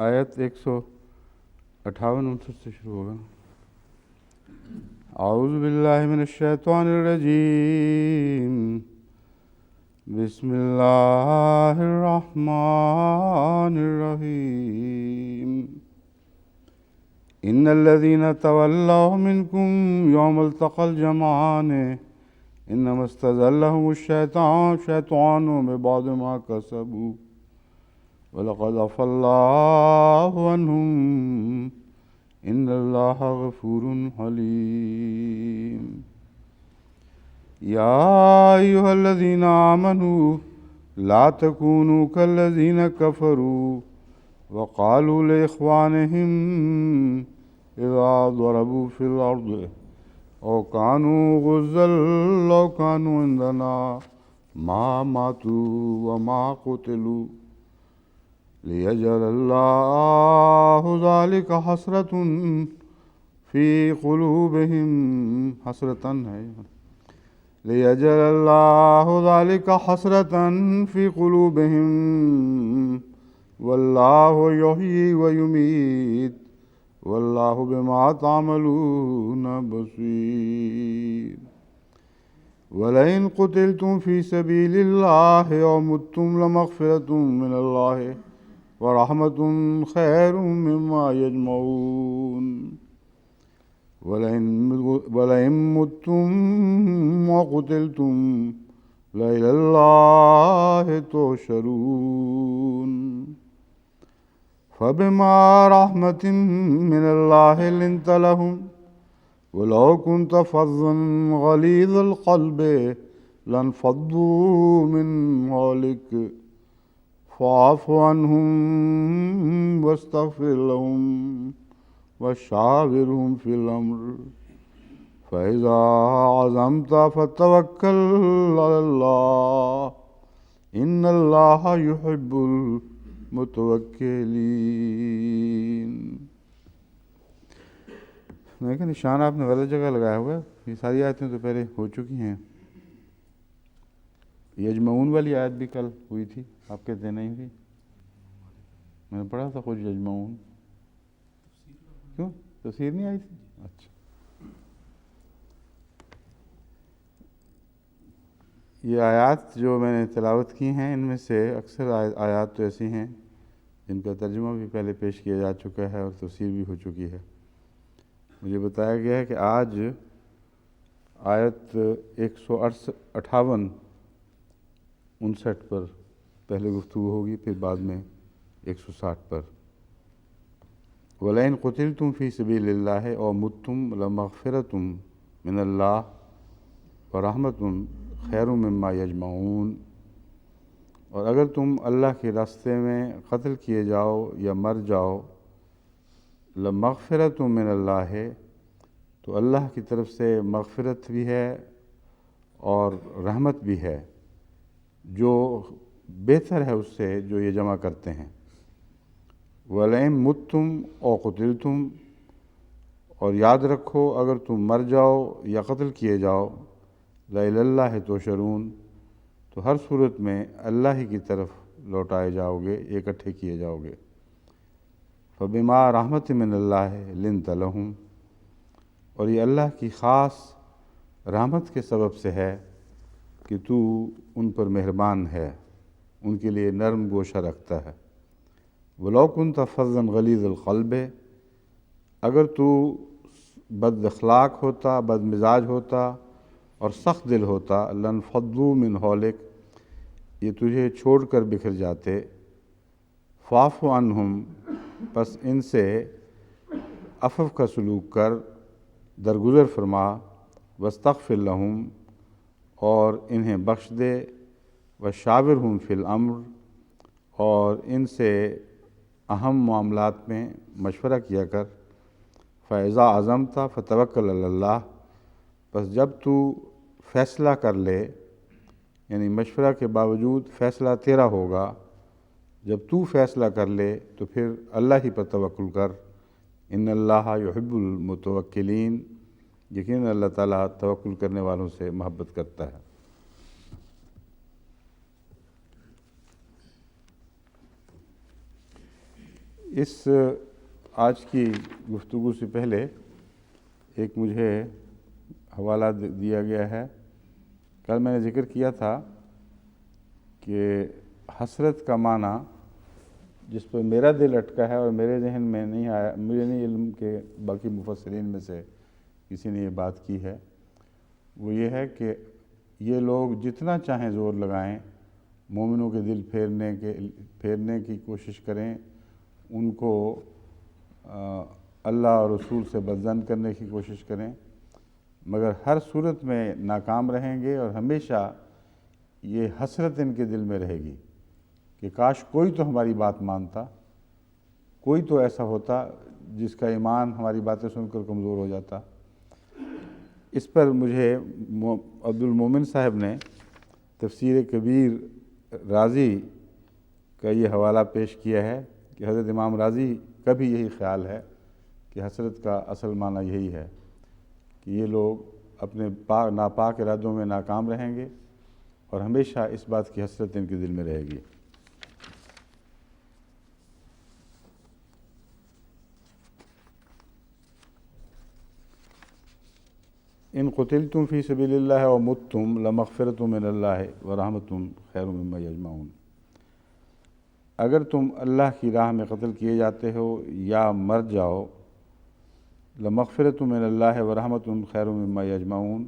آیت 158 سے شروع ہوگا. اعوذ باللہ من الشیطان الرجیم. بسم اللہ الرحمن الرحیم. ان الذين تولوا منكم يوم التقى الجمعان انما استزلهم الشيطان ببعض ما كسبوا وَلَقَدْ عَفَا اللَّهُ عَنْهُمْ إِنَّ اللَّهَ غَفُورٌ حَلِيمٌ. يَا أَيُّهَا الَّذِينَ آمَنُوا لَا تَكُونُوا كَالَّذِينَ كَفَرُوا وَقَالُوا لِإِخْوَانِهِمْ إِذَا ضَرَبُوا فِي الْأَرْضِ أَوْ كَانُوا غُزًّى لَّوْ كَانُوا عِندَنَا مَا مَاتُوا وَمَا قُتِلُوا لِيَجْعَلَ اللَّهُ ذَلِكَ حَسْرَةً فِي قُلُوبِهِمْ لِيَجْعَلَ اللَّهُ ذَلِكَ حَسْرَةً فِي قُلُوبِهِمْ وَاللَّهُ يُحْيِي وَيُمِيتُ وَاللَّهُ بِمَا تَعْمَلُونَ بَصِيرٌ. وَلَئِن قُتِلْتُمْ فِي سَبِيلِ اللَّهِ أَوْ مُتُّمْ لَمَغْفِرَةٌ مِّنَ اللَّهِ وَرَحْمَةٌ خَيْرٌ مِّمَّا يَجْمَعُونَ. وَلَئِن مُّتُّمْ وَقُتِلْتُمْ لَإِلَى اللَّهِ تُحْشَرُونَ. فَبِمَا رَحْمَةٍ مِّنَ اللَّهِ لِنتَ لَهُمْ وَلَوْ كُنتَ فَظًّا غَلِيظَ الْقَلْبِ لَانفَضُّوا مِنْ حَوْلِكَ فَاعْفُ عَنْهُمْ وَاسْتَغْفِرْ لَهُمْ وَشَاوِرْهُمْ فِي الْأَمْرِ فَإِذَا عَزَمْتَ فَتَوَكَّلْ عَلَى اللَّهِ إِنَّ اللَّهَ يُحِبُّ الْمُتَوَكِّلِينَ. میں کہ نشان آپ نے غلط جگہ لگایا ہوا ہے. یہ ساری آیتیں تو پہلے ہو چکی ہیں. یجمعون والی آیت بھی کل ہوئی تھی. آپ کہتے نہیں ہوئی؟ میں نے پڑھا تھا خود یجمعون. کیوں تفسیر نہیں آئی تھی؟ اچھا. یہ آیات جو میں نے تلاوت کی ہیں ان میں سے اکثر آیات تو ایسی ہیں جن کا ترجمہ بھی پہلے پیش کیا جا چکا ہے اور تفسیر بھی ہو چکی ہے. مجھے بتایا گیا ہے کہ آج آیت 158 59 پر پہلے گفتگو ہوگی، پھر بعد میں 160 پر. وَلَئِن قُتِلْتُمْ فِي سَبِيلِ اللَّهِ أَوْ مُتُّمْ لَمَغْفِرَةٌ مِّنَ اللَّهِ وَرَحْمَةٌ خَيْرٌ مِّمَّا يَجْمَعُونَ. اور اگر تم اللہ کے راستے میں قتل کیے جاؤ یا مر جاؤ، لَمَغْفِرَةٌ مِّنَ اللَّهِ تو اللہ کی طرف سے مغفرت بھی ہے اور رحمت بھی ہے، جو بہتر ہے اس سے جو یہ جمع کرتے ہیں. وَلَئِن مُتُّمْ أَوْ قُتِلْتُمْ، اور یاد رکھو اگر تم مر جاؤ یا قتل کیے جاؤ، لَإِلَى اللَّهِ تُحْشَرُونَ تو ہر صورت میں اللہ ہی کی طرف لوٹائے جاؤ گے، اکٹھے کیے جاؤ گے. فَبِمَا رَحْمَةٍ مِّنَ اللَّهِ لِنتَ لَهُمْ، اور یہ اللہ کی خاص رحمت کے سبب سے ہے کہ تو ان پر مہربان ہے، ان کے لیے نرم گوشہ رکھتا ہے. وَلَوْ كُنْتَ فَظًّا غَلِيظَ الْقَلْبِ، اگر تو بد اخلاق ہوتا، بد مزاج ہوتا اور سخت دل ہوتا، لَانفَضُّوا مِنْ حَوْلِكَ یہ تجھے چھوڑ کر بکھر جاتے. فَاعْفُ عَنْهُمْ پس ان سے عفو کا سلوک کر، درگزر فرما. وَاسْتَغْفِرْ لَهُمْ اور انہیں بخش دے. وَشَاوِرْهُمْ فِي الْأَمْرِ اور ان سے اہم معاملات میں مشورہ کیا کر. فَإِذَا عَزَمْتَ فَتَوَكَّلْ عَلَى اللَّهِ بس جب تو فیصلہ کر لے، یعنی مشورہ کے باوجود فیصلہ تیرا ہوگا، جب تو فیصلہ کر لے تو پھر اللہ ہی پر توکل کر. ان اللہ یحب المتوکلین یقیناً اللہ تعالیٰ توکل کرنے والوں سے محبت کرتا ہے. اس آج کی گفتگو سے پہلے ایک مجھے حوالہ دیا گیا ہے۔ کل میں نے ذکر کیا تھا کہ حسرت کا معنی جس پر میرا دل اٹکا ہے اور میرے ذہن میں نہیں آیا، مجھے نہیں علم کہ باقی مفسرین میں سے کسی نے یہ بات کی ہے، وہ یہ ہے کہ یہ لوگ جتنا چاہیں زور لگائیں، مومنوں کے دل پھیرنے کی کوشش کریں، ان کو اللہ اور رسول سے بدظن کرنے کی کوشش کریں، مگر ہر صورت میں ناکام رہیں گے، اور ہمیشہ یہ حسرت ان کے دل میں رہے گی کہ کاش کوئی تو ہماری بات مانتا، کوئی تو ایسا ہوتا جس کا ایمان ہماری باتیں سن کر کمزور ہو جاتا۔ اس پر مجھے عبد المومن صاحب نے تفسیر کبیر رازی کا یہ حوالہ پیش کیا ہے کہ حضرت امام رازی کا بھی یہی خیال ہے کہ حسرت کا اصل معنی یہی ہے کہ یہ لوگ اپنے ناپاک ارادوں میں ناکام رہیں گے اور ہمیشہ اس بات کی حسرت ان کے دل میں رہے گی۔ ان قتلتم فی سبیل اللہ و متتم لمغفرۃ من اللہ ورحمۃ خیر مما یجمعون۔ اگر تم اللہ کی راہ میں قتل کیے جاتے ہو یا مر جاؤ، لمغفرۃ من اللہ ورحمۃ خیر مما یجمعون،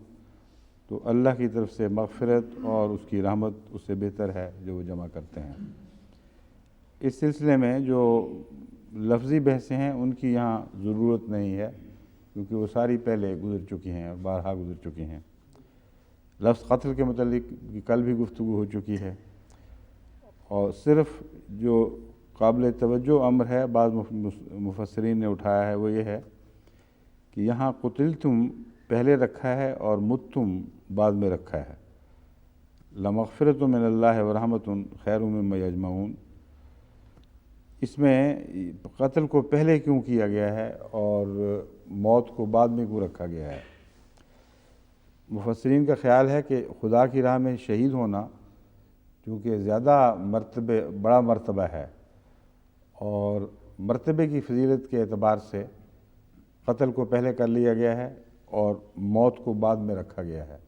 تو اللہ کی طرف سے مغفرت اور اس کی رحمت اس سے بہتر ہے جو وہ جمع کرتے ہیں۔ اس سلسلے میں جو لفظی بحثیں ہیں ان کی یہاں ضرورت نہیں ہے، کیونکہ وہ ساری پہلے گزر چکی ہیں اور بارہا گزر چکی ہیں۔ لفظ قتل کے متعلق کل بھی گفتگو ہو چکی ہے، اور صرف جو قابل توجہ امر ہے بعض مفسرین نے اٹھایا ہے وہ یہ ہے کہ یہاں قتلتم پہلے رکھا ہے اور متتم بعد میں رکھا ہے۔ لمغفرۃ من اللہ ورحمۃ خیر مما یجمعون، اس میں قتل کو پہلے کیوں کیا گیا ہے اور موت کو بعد میں کیوں رکھا گیا ہے؟ مفسرین کا خیال ہے کہ خدا کی راہ میں شہید ہونا چونکہ زیادہ بڑا مرتبہ ہے، اور مرتبے کی فضیلت کے اعتبار سے قتل کو پہلے کر لیا گیا ہے اور موت کو بعد میں رکھا گیا ہے۔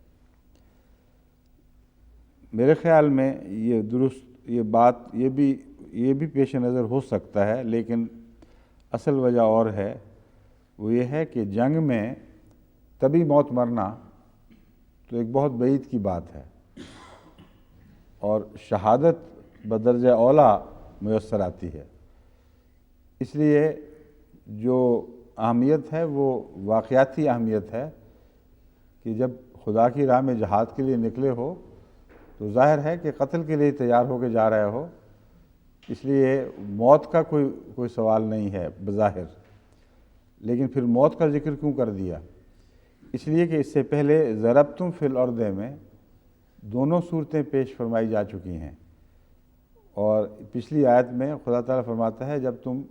میرے خیال میں یہ درست یہ بات یہ بھی پیش نظر ہو سکتا ہے، لیکن اصل وجہ اور ہے، وہ یہ ہے کہ جنگ میں طبی موت مرنا تو ایک بہت بعید کی بات ہے، اور شہادت بدرجہ اولیٰ میسر آتی ہے۔ اس لیے جو اہمیت ہے وہ واقعاتی اہمیت ہے کہ جب خدا کی راہ میں جہاد کے لیے نکلے ہو تو ظاہر ہے کہ قتل کے لیے تیار ہو کے جا رہے ہو، اس لیے موت کا کوئی سوال نہیں ہے بظاہر، لیکن پھر موت کا ذکر کیوں کر دیا؟ اس لیے کہ اس سے پہلے ضربتم فی الارض میں دونوں صورتیں پیش فرمائی جا چکی ہیں، اور پچھلی آیت میں خدا تعالیٰ فرماتا ہے جب تم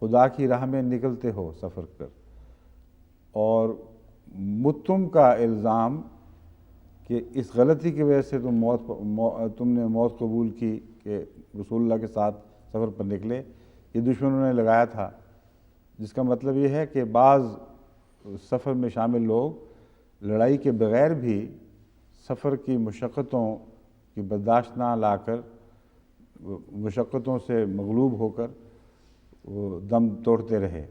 خدا کی راہ میں نکلتے ہو سفر کر، اور متتم کا الزام کہ اس غلطی کی وجہ سے تم نے موت قبول کی کہ رسول اللہ کے ساتھ سفر پر نکلے، یہ دشمنوں نے لگایا تھا، جس کا مطلب یہ ہے کہ بعض سفر میں شامل لوگ لڑائی کے بغیر بھی سفر کی مشقتوں کی برداشت نہ لا کر، مشقتوں سے مغلوب ہو کر وہ دم توڑتے رہے،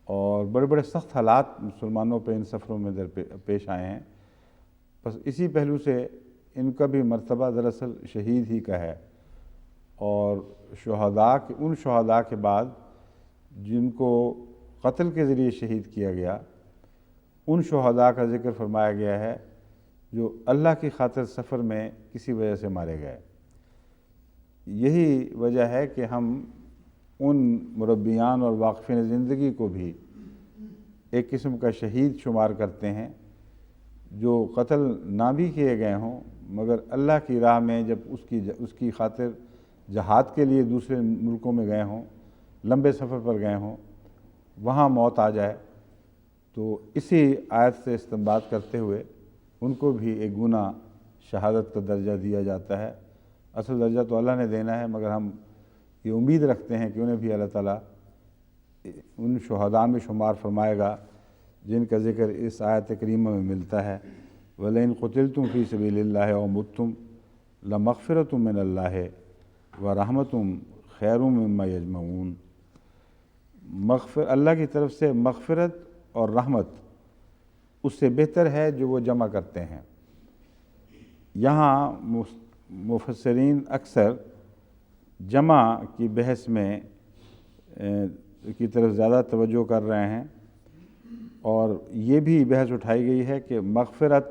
اور بڑے بڑے سخت حالات مسلمانوں پہ ان سفروں میں پیش آئے ہیں۔ بس اسی پہلو سے ان کا بھی مرتبہ دراصل شہید ہی کا ہے، اور ان شہداء کے بعد جن کو قتل کے ذریعے شہید کیا گیا، ان شہداء کا ذکر فرمایا گیا ہے جو اللہ کی خاطر سفر میں کسی وجہ سے مارے گئے۔ یہی وجہ ہے کہ ہم ان مربیان اور واقفین زندگی کو بھی ایک قسم کا شہید شمار کرتے ہیں جو قتل نہ بھی کیے گئے ہوں، مگر اللہ کی راہ میں جب اس کی خاطر جہاد کے لیے دوسرے ملکوں میں گئے ہوں، لمبے سفر پر گئے ہوں، وہاں موت آ جائے تو اسی آیت سے استنباط کرتے ہوئے ان کو بھی ایک گناہ شہادت کا درجہ دیا جاتا ہے۔ اصل درجہ تو اللہ نے دینا ہے، مگر ہم یہ امید رکھتے ہیں کہ انہیں بھی اللہ تعالیٰ ان شہداء میں شمار فرمائے گا جن کا ذکر اس آیت کریمہ میں ملتا ہے، وَلَئِن قُتِلْتُمْ فِي سَبِيلِ اللَّهِ أَوْ مُتُّمْ لَمَغْفِرَةٌ مِّنَ اللَّهِ وَرَحْمَةٌ خَيْرٌ مِّمَّا يَجْمَعُونَ۔ اللہ کی طرف سے مغفرت اور رحمت اس سے بہتر ہے جو وہ جمع کرتے ہیں۔ یہاں مفسرین اکثر جمع کی بحث میں کی طرف زیادہ توجہ کر رہے ہیں، اور یہ بھی بحث اٹھائی گئی ہے کہ مغفرت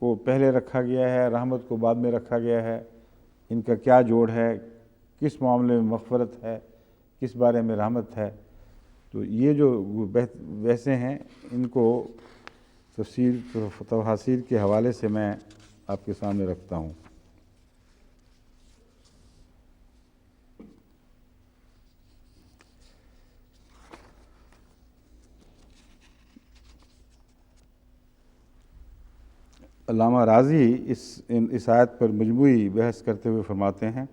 کو پہلے رکھا گیا ہے، رحمت کو بعد میں رکھا گیا ہے، ان کا کیا جوڑ ہے، کس معاملے میں مغفرت ہے، کس بارے میں رحمت ہے۔ تو یہ جو بحثیں ہیں ان کو تفاسیر کے حوالے سے میں آپ کے سامنے رکھتا ہوں۔ علامہ راضی اس آیت پر مجموعی بحث کرتے ہوئے فرماتے ہیں،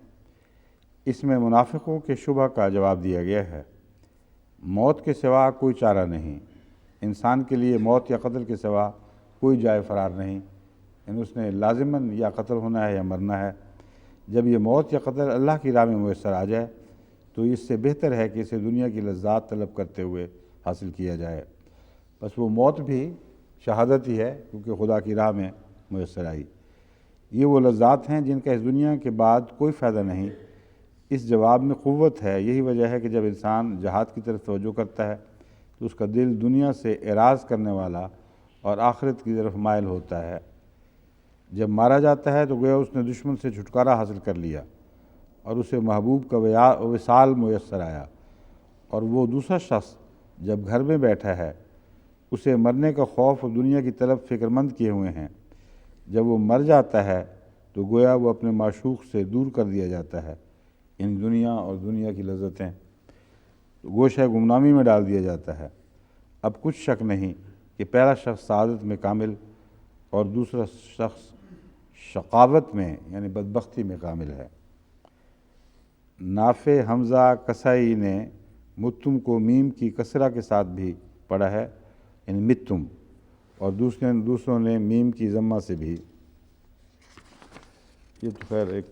اس میں منافقوں کے شبہ کا جواب دیا گیا ہے۔ موت کے سوا کوئی چارہ نہیں، انسان کے لیے موت یا قتل کے سوا کوئی جائے فرار نہیں، یعنی اس نے لازماً یا قتل ہونا ہے یا مرنا ہے۔ جب یہ موت یا قتل اللہ کی راہ میں میسر آ جائے تو اس سے بہتر ہے کہ اسے دنیا کی لذات طلب کرتے ہوئے حاصل کیا جائے۔ بس وہ موت بھی شہادت ہی ہے، کیونکہ خدا کی راہ میں میسر آئی۔ یہ وہ لذات ہیں جن کا اس دنیا کے بعد کوئی فائدہ نہیں۔ اس جواب میں قوت ہے، یہی وجہ ہے کہ جب انسان جہاد کی طرف توجہ کرتا ہے تو اس کا دل دنیا سے اعراض کرنے والا اور آخرت کی طرف مائل ہوتا ہے۔ جب مارا جاتا ہے تو گویا اس نے دشمن سے چھٹکارا حاصل کر لیا اور اسے محبوب کا وصال میسر آیا، اور وہ دوسرا شخص جب گھر میں بیٹھا ہے اسے مرنے کا خوف اور دنیا کی طلب فکر مند کیے ہوئے ہیں۔ جب وہ مر جاتا ہے تو گویا وہ اپنے معشوق سے دور کر دیا جاتا ہے، ان دنیا اور دنیا کی لذتیں گوشہ گمنامی میں ڈال دیا جاتا ہے۔ اب کچھ شک نہیں کہ پہلا شخص سعادت میں کامل اور دوسرا شخص شقاوت میں یعنی بدبختی میں کامل ہے۔ نافع، حمزہ، کسائی نے متم کو میم کی کسرہ کے ساتھ بھی پڑھا ہے، یعنی متم، اور دوسروں نے میم کی ضمہ سے بھی۔ یہ تو خیر ایک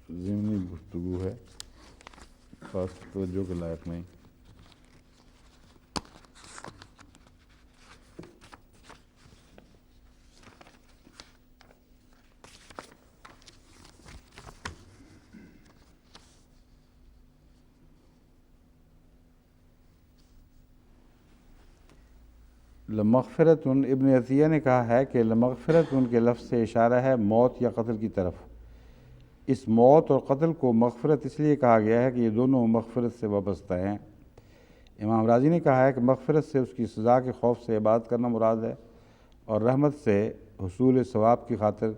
ضمنی گفتگو ہے، خاص توجہ کے لائق نہیں۔ لمغفرت، ابن عطیہ نے کہا ہے کہ لمغفرت کے لفظ سے اشارہ ہے موت یا قتل کی طرف۔ اس موت اور قتل کو مغفرت اس لیے کہا گیا ہے کہ یہ دونوں مغفرت سے وابستہ ہیں۔ امام راضی نے کہا ہے کہ مغفرت سے اس کی سزا کے خوف سے عبادت کرنا مراد ہے، اور رحمت سے حصول ثواب کی خاطر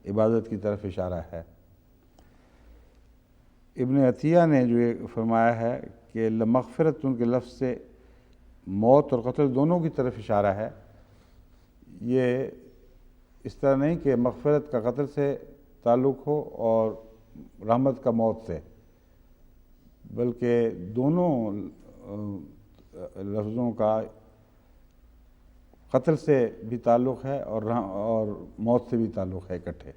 عبادت کی طرف اشارہ ہے۔ ابن عطیہ نے جو یہ فرمایا ہے کہ لمغفرت کے لفظ سے موت اور قتل دونوں کی طرف اشارہ ہے، یہ اس طرح نہیں کہ مغفرت کا قتل سے تعلق ہو اور رحمت کا موت سے، بلکہ دونوں لفظوں کا قتل سے بھی تعلق ہے اور موت سے بھی تعلق ہے اکٹھے۔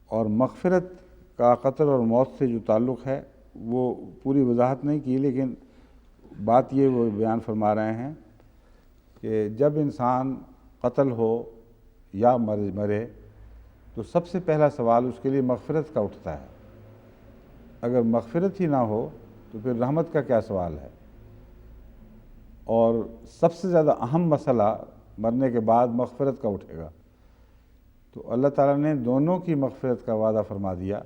اور مغفرت کا قتل اور موت سے جو تعلق ہے وہ پوری وضاحت نہیں کی، لیکن بات یہ وہ بیان فرما رہے ہیں کہ جب انسان قتل ہو یا مرے تو سب سے پہلا سوال اس کے لیے مغفرت کا اٹھتا ہے۔ اگر مغفرت ہی نہ ہو تو پھر رحمت کا کیا سوال ہے؟ اور سب سے زیادہ اہم مسئلہ مرنے کے بعد مغفرت کا اٹھے گا، تو اللہ تعالیٰ نے دونوں کی مغفرت کا وعدہ فرما دیا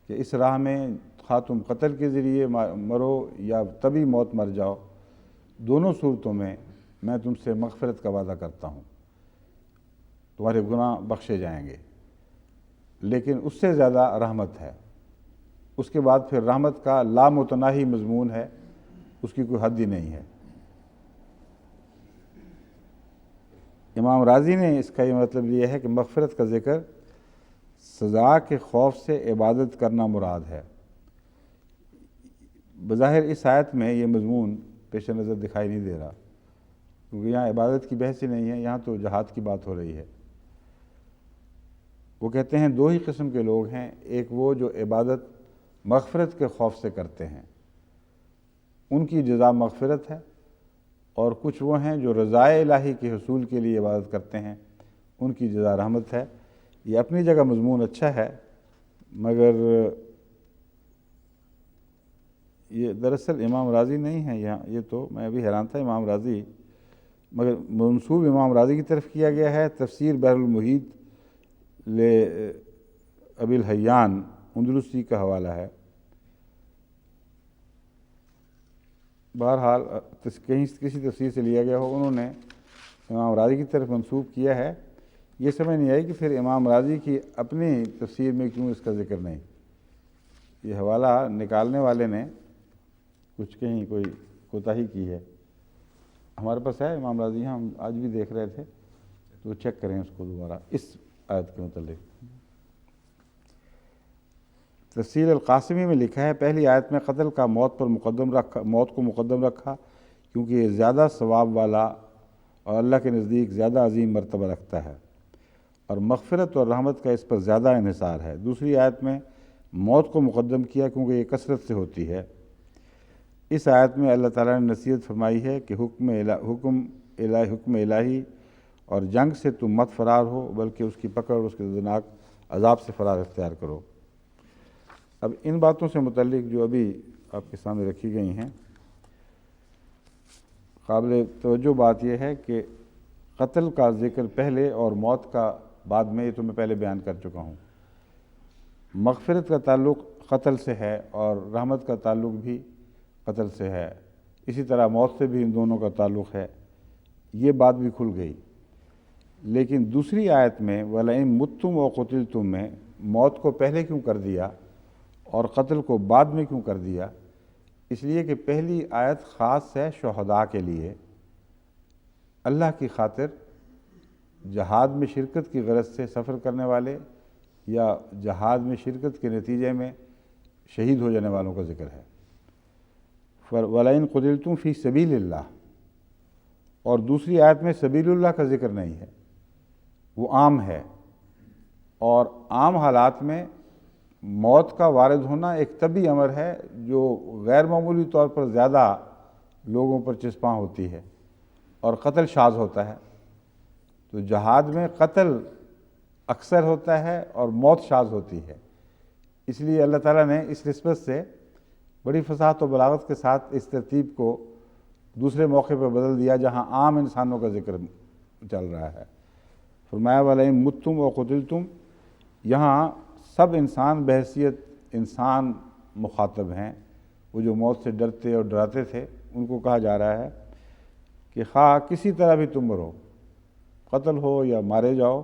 کہ اس راہ میں خواہ تم قتل کے ذریعے مرو یا طبی موت مر جاؤ، دونوں صورتوں میں میں تم سے مغفرت کا وعدہ کرتا ہوں، تمہارے گناہ بخشے جائیں گے۔ لیکن اس سے زیادہ رحمت ہے، اس کے بعد پھر رحمت کا لامتناہی مضمون ہے، اس کی کوئی حد ہی نہیں ہے۔ امام راضی نے اس کا یہ مطلب لیا ہے کہ مغفرت کا ذکر سزا کے خوف سے عبادت کرنا مراد ہے۔ بظاہر اس آیت میں یہ مضمون پیش نظر دکھائی نہیں دے رہا، کیونکہ یہاں عبادت کی بحث ہی نہیں ہے، یہاں تو جہاد کی بات ہو رہی ہے۔ وہ کہتے ہیں دو ہی قسم کے لوگ ہیں، ایک وہ جو عبادت مغفرت کے خوف سے کرتے ہیں، ان کی جزا مغفرت ہے، اور کچھ وہ ہیں جو رضائے الہی کے حصول کے لیے عبادت کرتے ہیں، ان کی جزا رحمت ہے۔ یہ اپنی جگہ مضمون اچھا ہے، مگر یہ دراصل امام راضی نہیں ہے یہاں، یہ تو میں بھی حیران تھا امام راضی، مگر منسوب امام راضی کی طرف کیا گیا ہے۔ تفسیر بحر المحیط ابی الحیان اندلسی کا حوالہ ہے۔ بہرحال کہیں کسی تفسیر سے لیا گیا ہو، انہوں نے امام راضی کی طرف منسوب کیا ہے۔ یہ سمجھ نہیں آئی کہ پھر امام راضی کی اپنی تفسیر میں کیوں اس کا ذکر نہیں۔ یہ حوالہ نکالنے والے نے کچھ کہیں کوئی کوتاہی کی ہے۔ ہمارے پاس ہے امام راضی، ہم آج بھی دیکھ رہے تھے، تو چیک کریں اس کو دوبارہ اس آیت کے متعلق۔ تفسیر القاسمی میں لکھا ہے پہلی آیت میں قتل کا موت کو مقدم رکھا کیونکہ یہ زیادہ ثواب والا اور اللہ کے نزدیک زیادہ عظیم مرتبہ رکھتا ہے، اور مغفرت اور رحمت کا اس پر زیادہ انحصار ہے۔ دوسری آیت میں موت کو مقدم کیا کیونکہ یہ کثرت سے ہوتی ہے۔ اس آیت میں اللہ تعالیٰ نے نصیحت فرمائی ہے کہ حکم الہی اور جنگ سے تم مت فرار ہو، بلکہ اس کی پکڑ اور اس کے دردناک عذاب سے فرار اختیار کرو۔ اب ان باتوں سے متعلق جو ابھی آپ کے سامنے رکھی گئی ہیں، قابل توجہ بات یہ ہے کہ قتل کا ذکر پہلے اور موت کا بعد میں، یہ تو میں پہلے بیان کر چکا ہوں۔ مغفرت کا تعلق قتل سے ہے اور رحمت کا تعلق بھی قتل سے ہے، اسی طرح موت سے بھی ان دونوں کا تعلق ہے، یہ بات بھی کھل گئی۔ لیکن دوسری آیت میں وَلَئِن مُتُّمْ وَقُتِلْتُم میں موت کو پہلے کیوں کر دیا اور قتل کو بعد میں کیوں کر دیا؟ اس لیے کہ پہلی آیت خاص ہے شہداء کے لیے، اللہ کی خاطر جہاد میں شرکت کی غرض سے سفر کرنے والے یا جہاد میں شرکت کے نتیجے میں شہید ہو جانے والوں کا ذکر ہے۔ وَلَئِن قُتِلْتُم فِي سَبِيلِ اللَّهِ، اور دوسری آیت میں سبیل اللہ کا ذکر نہیں ہے، وہ عام ہے، اور عام حالات میں موت کا وارد ہونا ایک طبی امر ہے جو غیر معمولی طور پر زیادہ لوگوں پر چسپاں ہوتی ہے، اور قتل شاذ ہوتا ہے۔ تو جہاد میں قتل اکثر ہوتا ہے اور موت شاذ ہوتی ہے، اس لیے اللہ تعالیٰ نے اس نسبت سے بڑی فصاحت و بلاغت کے ساتھ اس ترتیب کو دوسرے موقع پر بدل دیا جہاں عام انسانوں کا ذکر چل رہا ہے۔ فرمایا وَلَئِن مُتُّمْ وَقُتِلْتُم، یہاں سب انسان بحیثیت انسان مخاطب ہیں، وہ جو موت سے ڈرتے اور ڈراتے تھے ان کو کہا جا رہا ہے کہ خواہ کسی طرح بھی تم مرو، قتل ہو یا مارے جاؤ،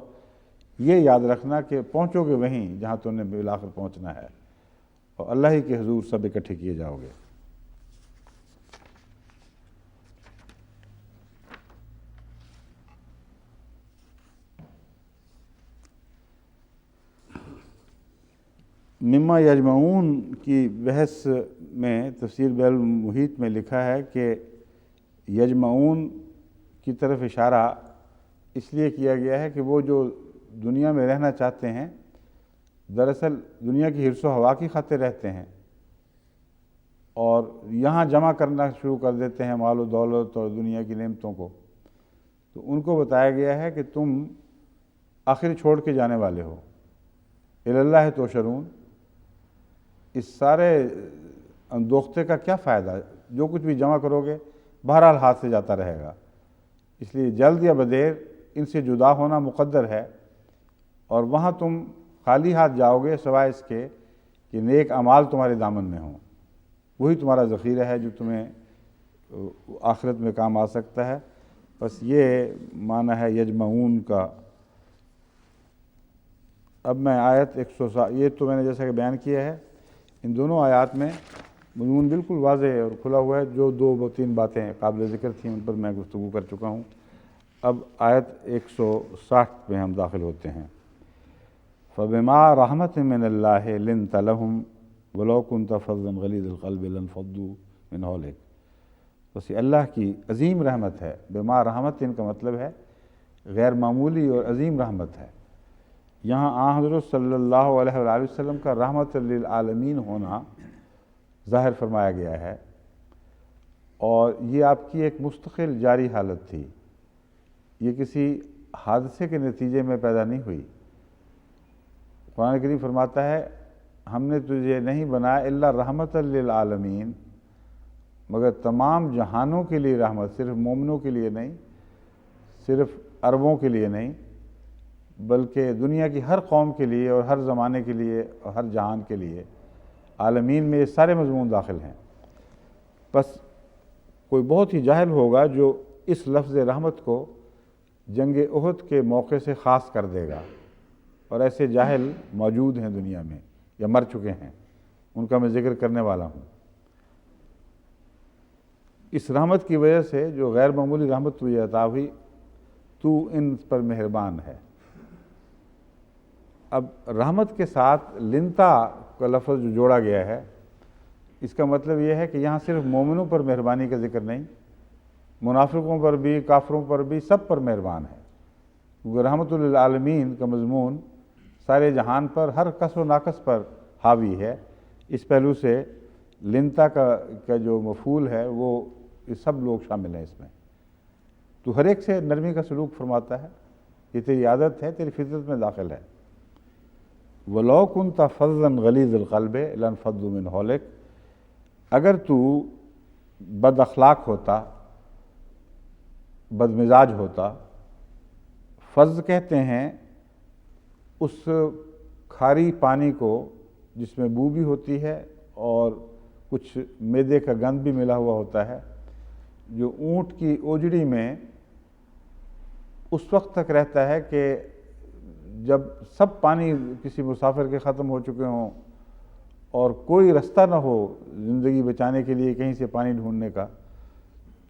یہ یاد رکھنا کہ پہنچو گے وہیں جہاں تم نے بالآخر پہنچنا ہے، اور اللہ ہی کے حضور سب اکٹھے کیے جاؤ گے۔ مما یجمعون کی بحث میں تفسیر بحر المحیط میں لکھا ہے کہ یجمعون کی طرف اشارہ اس لیے کیا گیا ہے کہ وہ جو دنیا میں رہنا چاہتے ہیں دراصل دنیا کی حرص و ہوا کی خاطر رہتے ہیں، اور یہاں جمع کرنا شروع کر دیتے ہیں مال و دولت اور دنیا کی نعمتوں کو، تو ان کو بتایا گیا ہے کہ تم آخر چھوڑ کے جانے والے ہو، الی اللہ تحشرون۔ اس سارے اندوختے کا کیا فائدہ؟ جو کچھ بھی جمع کرو گے بہرحال ہاتھ سے جاتا رہے گا، اس لیے جلد یا بدیر ان سے جدا ہونا مقدر ہے، اور وہاں تم خالی ہاتھ جاؤ گے سوائے اس کے کہ نیک اعمال تمہارے دامن میں ہوں، وہی تمہارا ذخیرہ ہے جو تمہیں آخرت میں کام آ سکتا ہے۔ بس یہ معنی ہے یجمعون کا۔ اب میں آیت 107، یہ تو میں نے جیسا کہ بیان کیا ہے، ان دونوں آیات میں مضمون بالکل واضح اور کھلا ہوا ہے، جو دو تین باتیں قابل ذکر تھیں ان پر میں گفتگو کر چکا ہوں۔ اب آیت 160 میں ہم داخل ہوتے ہیں۔ فبما رحمت من اللہ لنت لہم ولو کنت فظا غلیظ القلب لانفضوا من حولک۔ بس یہ اللہ کی عظیم رحمت ہے۔ بما رحمت ان کا مطلب ہے غیر معمولی اور عظیم رحمت ہے۔ یہاں آن حضرت صلی اللہ علیہ وآلہ وسلم کا رحمت للعالمین ہونا ظاہر فرمایا گیا ہے، اور یہ آپ کی ایک مستقل جاری حالت تھی، یہ کسی حادثے کے نتیجے میں پیدا نہیں ہوئی۔ قرآن کریم فرماتا ہے ہم نے تجھے نہیں بنایا الا رحمت للعالمین، مگر تمام جہانوں کے لیے رحمت، صرف مومنوں کے لیے نہیں، صرف عربوں کے لیے نہیں، بلکہ دنیا کی ہر قوم کے لیے اور ہر زمانے کے لیے اور ہر جہان کے لیے۔ عالمین میں یہ سارے مضمون داخل ہیں۔ بس کوئی بہت ہی جاہل ہوگا جو اس لفظ رحمت کو جنگ احد کے موقع سے خاص کر دے گا، اور ایسے جاہل موجود ہیں دنیا میں یا مر چکے ہیں، ان کا میں ذکر کرنے والا ہوں۔ اس رحمت کی وجہ سے جو غیر معمولی رحمت تجھے عطا ہوئی، تو ان پر مہربان ہے۔ اب رحمت کے ساتھ لنتا کا لفظ جو جوڑا گیا ہے، اس کا مطلب یہ ہے کہ یہاں صرف مومنوں پر مہربانی کا ذکر نہیں، منافقوں پر بھی، کافروں پر بھی، سب پر مہربان ہے، کیونکہ رحمت للعالمین کا مضمون سارے جہان پر، ہر کس و ناقص پر حاوی ہے۔ اس پہلو سے لنتا کا جو مفعول ہے وہ سب لوگ شامل ہیں اس میں۔ تو ہر ایک سے نرمی کا سلوک فرماتا ہے، یہ تیری عادت ہے، تیری فطرت میں داخل ہے۔ وَلَوْ كُنْتَ فَظًّا غَلِيظَ الْقَلْبِ لَانفَضُّوا مِنْ حَوْلِكَ، اگر تو بد اخلاق ہوتا، بد مزاج ہوتا، فض کہتے ہیں اس کھاری پانی کو جس میں بو بھی ہوتی ہے اور کچھ میدے کا گند بھی ملا ہوا ہوتا ہے، جو اونٹ کی اوجڑی میں اس وقت تک رہتا ہے کہ جب سب پانی کسی مسافر کے ختم ہو چکے ہوں اور کوئی رستہ نہ ہو زندگی بچانے کے لیے کہیں سے پانی ڈھونڈنے کا،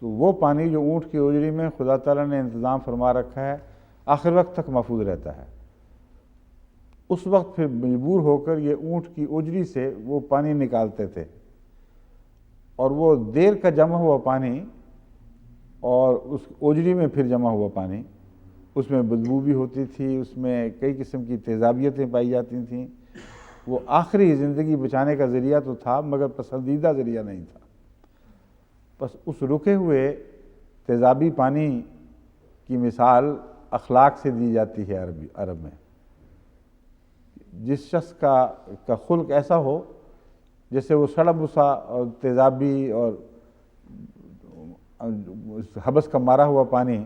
تو وہ پانی جو اونٹ کی اوجڑی میں خدا تعالیٰ نے انتظام فرما رکھا ہے آخر وقت تک محفوظ رہتا ہے۔ اس وقت پھر مجبور ہو کر یہ اونٹ کی اوجڑی سے وہ پانی نکالتے تھے، اور وہ دیر کا جمع ہوا پانی اور اس اوجڑی میں پھر جمع ہوا پانی، اس میں بدبو بھی ہوتی تھی، اس میں کئی قسم کی تیزابیتیں پائی جاتی تھیں۔ وہ آخری زندگی بچانے کا ذریعہ تو تھا مگر پسندیدہ ذریعہ نہیں تھا۔ بس اس رکے ہوئے تیزابی پانی کی مثال اخلاق سے دی جاتی ہے عرب میں۔ جس شخص کا خلق ایسا ہو جیسے وہ سڑا بسا اور تیزابی اور حبس کا مارا ہوا پانی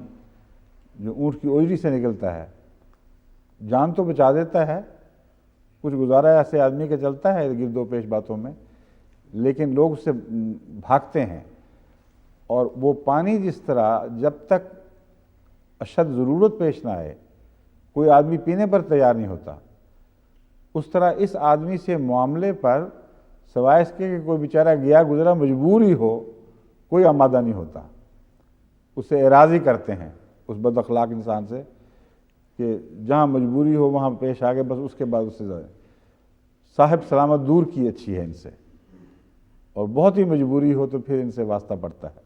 جو اونٹ کی اوجڑی سے نکلتا ہے، جان تو بچا دیتا ہے، کچھ گزارا ایسے آدمی کا چلتا ہے گرد و پیش باتوں میں، لیکن لوگ اس سے بھاگتے ہیں۔ اور وہ پانی جس طرح جب تک اشد ضرورت پیش نہ آئے کوئی آدمی پینے پر تیار نہیں ہوتا، اس طرح اس آدمی سے معاملے پر سوائے اس کے کہ کوئی بیچارہ گیا گزرا مجبور ہی ہو، کوئی آمادہ نہیں ہوتا۔ اسے اراضی کرتے ہیں اس بد اخلاق انسان سے کہ جہاں مجبوری ہو وہاں پیش آ گئے، بس اس کے بعد اس سے زیادہ صاحب سلامت دور کی اچھی ہے ان سے، اور بہت ہی مجبوری ہو تو پھر ان سے واسطہ پڑتا ہے۔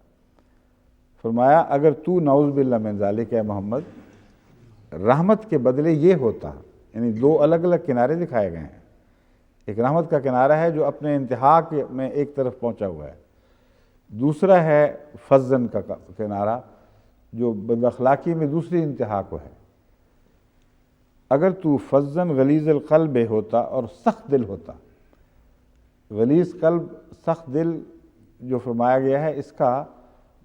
فرمایا اگر تو نعوذ باللہ من ذالک اے محمد، رحمت کے بدلے یہ ہوتا، یعنی دو الگ الگ کنارے دکھائے گئے ہیں۔ ایک رحمت کا کنارہ ہے جو اپنے انتہا میں ایک طرف پہنچا ہوا ہے، دوسرا ہے فضن کا کنارہ جو بد اخلاقی میں دوسری انتہا کو ہے۔ اگر تو فضن غلیظ القلب ہوتا اور سخت دل ہوتا، غلیظ قلب سخت دل جو فرمایا گیا ہے اس کا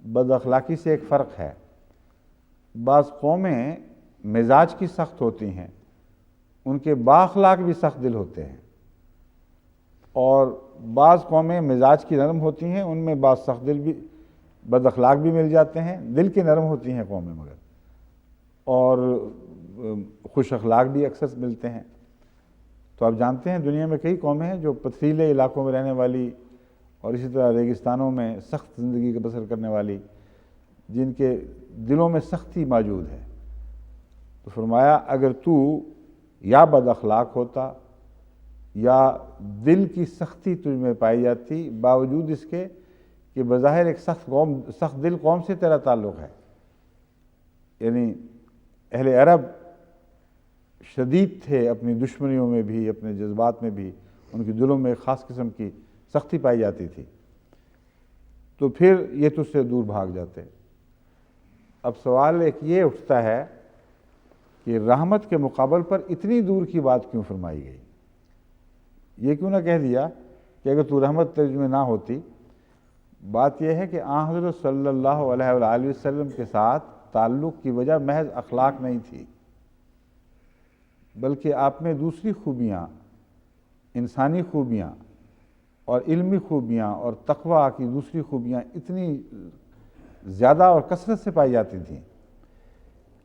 بد اخلاقی سے ایک فرق ہے۔ بعض قومیں مزاج کی سخت ہوتی ہیں، ان کے بااخلاق بھی سخت دل ہوتے ہیں، اور بعض قومیں مزاج کی نرم ہوتی ہیں، ان میں بعض سخت دل بھی بد اخلاق بھی مل جاتے ہیں، دل کی نرم ہوتی ہیں قومیں مگر، اور خوش اخلاق بھی اکثر ملتے ہیں۔ تو آپ جانتے ہیں دنیا میں کئی قومیں ہیں جو پتھریلے علاقوں میں رہنے والی اور اسی طرح ریگستانوں میں سخت زندگی کا بسر کرنے والی، جن کے دلوں میں سختی موجود ہے۔ تو فرمایا اگر تو یا بد اخلاق ہوتا یا دل کی سختی تجھ میں پائی جاتی، باوجود اس کے کہ بظاہر ایک سخت دل قوم سے تیرا تعلق ہے. یعنی اہل عرب شدید تھے اپنی دشمنیوں میں بھی، اپنے جذبات میں بھی، ان کے دلوں میں ایک خاص قسم کی سختی پائی جاتی تھی، تو پھر یہ تجھ سے دور بھاگ جاتے. اب سوال ایک یہ اٹھتا ہے کہ رحمت کے مقابل پر اتنی دور کی بات کیوں فرمائی گئی؟ یہ کیوں نہ کہہ دیا کہ اگر تو رحمت تجھ میں نہ ہوتی؟ بات یہ ہے کہ آن حضرت صلی اللہ علیہ وآلہ وسلم کے ساتھ تعلق کی وجہ محض اخلاق نہیں تھی، بلکہ آپ میں دوسری خوبیاں، انسانی خوبیاں اور علمی خوبیاں اور تقویٰ کی دوسری خوبیاں اتنی زیادہ اور کثرت سے پائی جاتی تھیں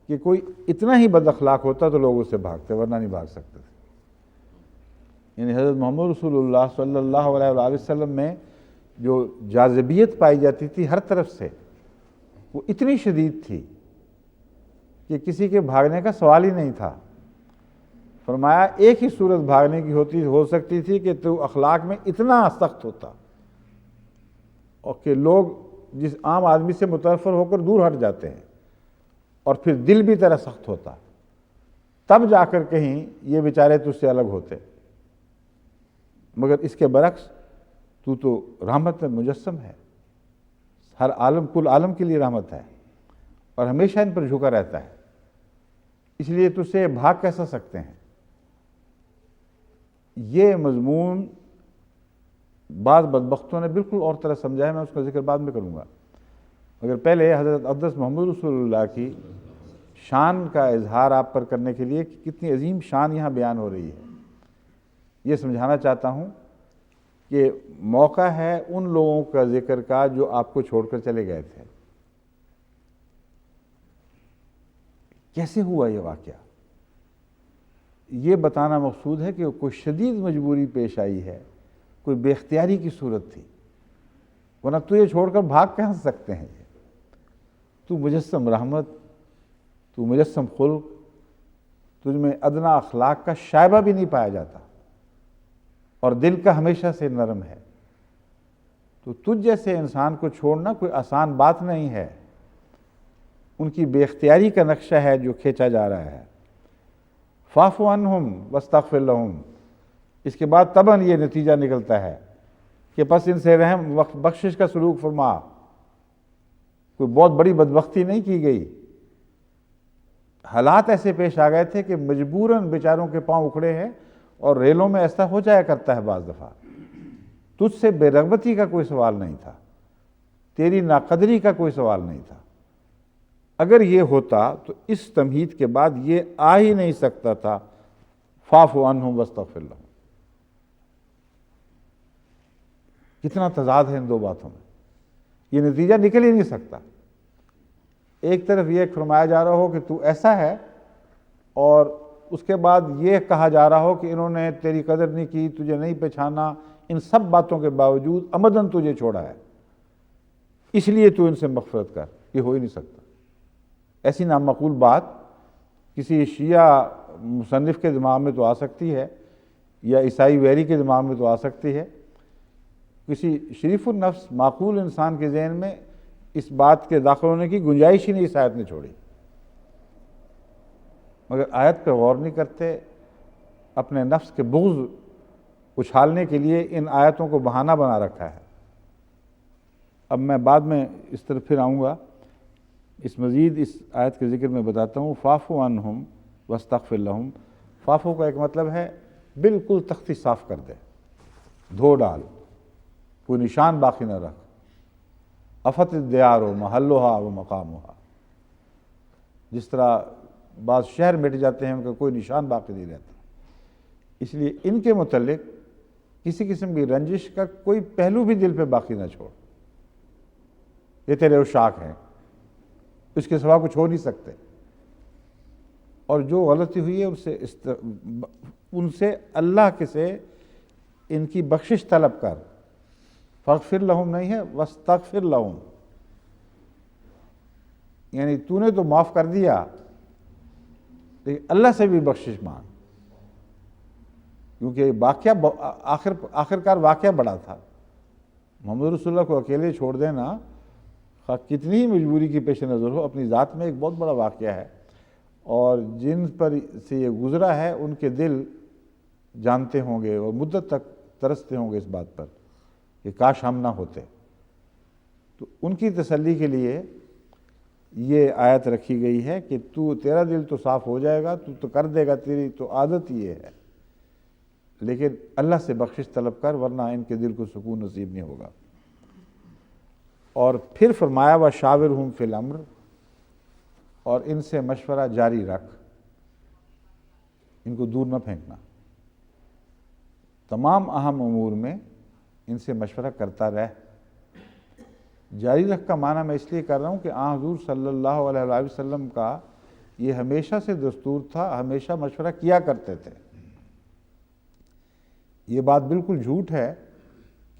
کہ کوئی اتنا ہی بد اخلاق ہوتا تو لوگ اس سے بھاگتے، ورنہ نہیں بھاگ سکتے تھے. یعنی حضرت محمد رسول اللہ صلی اللہ علیہ وآلہ وسلم میں جو جاذبیت پائی جاتی تھی ہر طرف سے، وہ اتنی شدید تھی کہ کسی کے بھاگنے کا سوال ہی نہیں تھا. فرمایا ایک ہی صورت بھاگنے کی ہو سکتی تھی کہ تو اخلاق میں اتنا سخت ہوتا اور کہ لوگ جس عام آدمی سے متنفر ہو کر دور ہٹ جاتے ہیں، اور پھر دل بھی تیرا سخت ہوتا، تب جا کر کہیں یہ بیچارے تجھ سے الگ ہوتے. مگر اس کے برعکس تو رحمت میں مجسم ہے، ہر عالم کل عالم کے لیے رحمت ہے، اور ہمیشہ ان پر جھکا رہتا ہے. اس لیے تجھ سے بھاگ کیسا سکتے ہیں؟ یہ مضمون بعض بدبختوں نے بالکل اور طرح سمجھا ہے، میں اس کا ذکر بعد میں کروں گا. مگر پہلے حضرت اقدس محمد رسول اللہ کی شان کا اظہار آپ پر کرنے کے لیے کہ کتنی عظیم شان یہاں بیان ہو رہی ہے، یہ سمجھانا چاہتا ہوں کہ موقع ہے ان لوگوں کا ذکر کا جو آپ کو چھوڑ کر چلے گئے تھے. کیسے ہوا یہ واقعہ؟ یہ بتانا مقصود ہے کہ کوئی شدید مجبوری پیش آئی ہے، کوئی بے اختیاری کی صورت تھی، ورنہ تجھے چھوڑ کر بھاگ کہاں سکتے ہیں؟ تو مجسم رحمت، تو مجسم خلق، تجھ میں ادنا اخلاق کا شائبہ بھی نہیں پایا جاتا، اور دل کا ہمیشہ سے نرم ہے. تو تجھ جیسے انسان کو چھوڑنا کوئی آسان بات نہیں ہے. ان کی بے اختیاری کا نقشہ ہے جو کھینچا جا رہا ہے. فاعف عنہم واستغفر لہم. اس کے بعد طبعاً یہ نتیجہ نکلتا ہے کہ پس ان سے رحم بخشش کا سلوک فرما. کوئی بہت بڑی بدبختی نہیں کی گئی، حالات ایسے پیش آ گئے تھے کہ مجبوراً بیچاروں کے پاؤں اکھڑے ہیں، اور ریلوں میں ایسا ہو جایا کرتا ہے بعض دفعہ. تجھ سے بے رغبتی کا کوئی سوال نہیں تھا، تیری ناقدری کا کوئی سوال نہیں تھا. اگر یہ ہوتا تو اس تمہید کے بعد یہ آ ہی نہیں سکتا تھا فاعف عنہم واستغفر لہم. کتنا تضاد ہے ان دو باتوں میں، یہ نتیجہ نکل ہی نہیں سکتا. ایک طرف یہ فرمایا جا رہا ہو کہ تو ایسا ہے، اور اس کے بعد یہ کہا جا رہا ہو کہ انہوں نے تیری قدر نہیں کی، تجھے نہیں پہچانا، ان سب باتوں کے باوجود عمدن تجھے چھوڑا ہے، اس لیے تو ان سے مغفرت کر. یہ ہو ہی نہیں سکتا. ایسی نامعقول بات کسی شیعہ مصنف کے دماغ میں تو آ سکتی ہے، یا عیسائی ویری کے دماغ میں تو آ سکتی ہے. کسی شریف النفس معقول انسان کے ذہن میں اس بات کے داخل ہونے کی گنجائش ہی نہیں اس آیت نے چھوڑی. مگر آیت پہ غور نہیں کرتے، اپنے نفس کے بغض اچھالنے کے لیے ان آیتوں کو بہانہ بنا رکھا ہے. اب میں بعد میں اس طرف پھر آؤں گا، اس مزید اس آیت کے ذکر میں بتاتا ہوں. فاعف عنہم واستغفر لہم. فاعفو کا ایک مطلب ہے بالکل تختی صاف کر دے، دھو ڈال، کوئی نشان باقی نہ رکھ. افت الدیار محلھا و مقامھا. جس طرح بعض شہر مٹ جاتے ہیں، ان کا کوئی نشان باقی نہیں رہتا. اس لیے ان کے متعلق کسی قسم کی رنجش کا کوئی پہلو بھی دل پہ باقی نہ چھوڑ. یہ تیرے عشاق ہیں، اس کے سوا کچھ ہو نہیں سکتے. اور جو غلطی ہوئی ہے ان سے اللہ کے سے ان کی بخشش طلب کر. فاغفر لہم نہیں ہے، واستغفر لہم. یعنی تو نے تو معاف کر دیا، لیکن اللہ سے بھی بخشش مانگ. کیونکہ واقعہ آخرکار واقعہ بڑا تھا۔ محمد رسول اللہ کو اکیلے چھوڑ دینا خواہ کتنی ہی مجبوری کی پیش نظر ہو اپنی ذات میں ایک بہت بڑا واقعہ ہے، اور جن پر سے یہ گزرا ہے ان کے دل جانتے ہوں گے اور مدت تک ترستے ہوں گے اس بات پر کہ کاش ہم نہ ہوتے۔ تو ان کی تسلی کے لیے یہ آیت رکھی گئی ہے کہ تیرا دل تو صاف ہو جائے گا، تو کر دے گا، تیری تو عادت یہ ہے، لیکن اللہ سے بخشش طلب کر ورنہ ان کے دل کو سکون نصیب نہیں ہوگا۔ اور پھر فرمایا وَشَاوِرْهُمْ فِي الْأَمْرِ، اور ان سے مشورہ جاری رکھ، ان کو دور نہ پھینکنا، تمام اہم امور میں ان سے مشورہ کرتا رہ۔ جاری رکھ کا معنی میں اس لیے کر رہا ہوں کہ آن حضور صلی اللہ علیہ وآلہ وسلم کا یہ ہمیشہ سے دستور تھا، ہمیشہ مشورہ کیا کرتے تھے۔ یہ بات بالکل جھوٹ ہے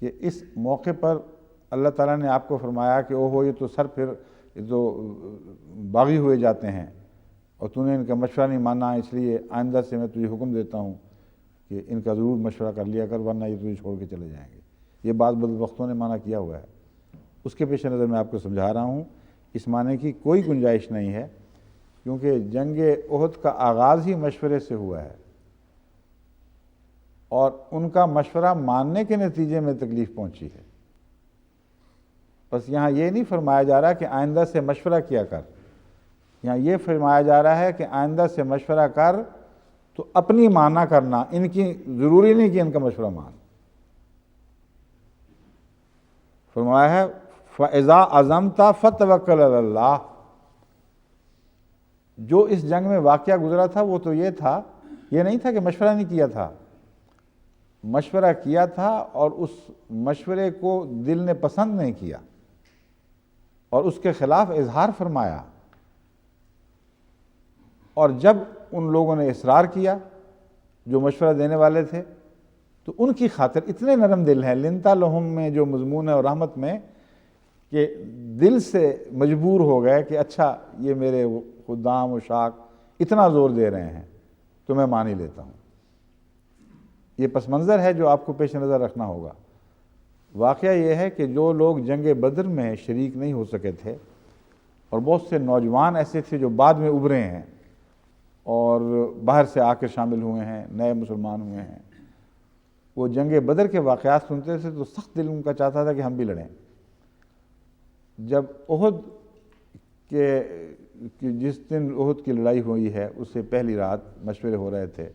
کہ اس موقع پر اللہ تعالیٰ نے آپ کو فرمایا کہ اوہو یہ تو سر پھر یہ تو باغی ہوئے جاتے ہیں اور تو نے ان کا مشورہ نہیں مانا، اس لیے آئندہ سے میں تجھے حکم دیتا ہوں کہ ان کا ضرور مشورہ کر لیا کر ورنہ یہ تجھے چھوڑ کے چلے جائیں گے۔ یہ بات بدبختوں نے مانا کیا ہوا ہے، اس کے پیش نظر میں آپ کو سمجھا رہا ہوں، اس معنی کی کوئی گنجائش نہیں ہے، کیونکہ جنگ احد کا آغاز ہی مشورے سے ہوا ہے، اور ان کا مشورہ ماننے کے نتیجے میں تکلیف پہنچی ہے۔ بس یہاں یہ نہیں فرمایا جا رہا کہ آئندہ سے مشورہ کیا کر، یہاں یہ فرمایا جا رہا ہے کہ آئندہ سے مشورہ کر تو اپنی مانا کرنا، ان کی ضروری نہیں کہ ان کا مشورہ مان۔ فرمایا ہے فَإِذَا عَزَمْتَ فَتَوَكَّلْ عَلَى اللَّهِ۔ جو اس جنگ میں واقعہ گزرا تھا وہ تو یہ تھا، یہ نہیں تھا کہ مشورہ نہیں کیا تھا، مشورہ کیا تھا اور اس مشورے کو دل نے پسند نہیں کیا اور اس کے خلاف اظہار فرمایا، اور جب ان لوگوں نے اصرار کیا جو مشورہ دینے والے تھے تو ان کی خاطر اتنے نرم دل ہیں، لنتا لہم میں جو مضمون ہے اور رحمت میں، کہ دل سے مجبور ہو گئے کہ اچھا یہ میرے خدام و شاک اتنا زور دے رہے ہیں تو میں مان ہی لیتا ہوں۔ یہ پس منظر ہے جو آپ کو پیش نظر رکھنا ہوگا۔ واقعہ یہ ہے کہ جو لوگ جنگ بدر میں شریک نہیں ہو سکے تھے، اور بہت سے نوجوان ایسے تھے جو بعد میں ابھرے ہیں اور باہر سے آ کر شامل ہوئے ہیں، نئے مسلمان ہوئے ہیں، وہ جنگ بدر کے واقعات سنتے تھے تو سخت دل ان کا چاہتا تھا کہ ہم بھی لڑیں۔ جب احد جس دن احد کی لڑائی ہوئی ہے اس سے پہلی رات مشورے ہو رہے تھے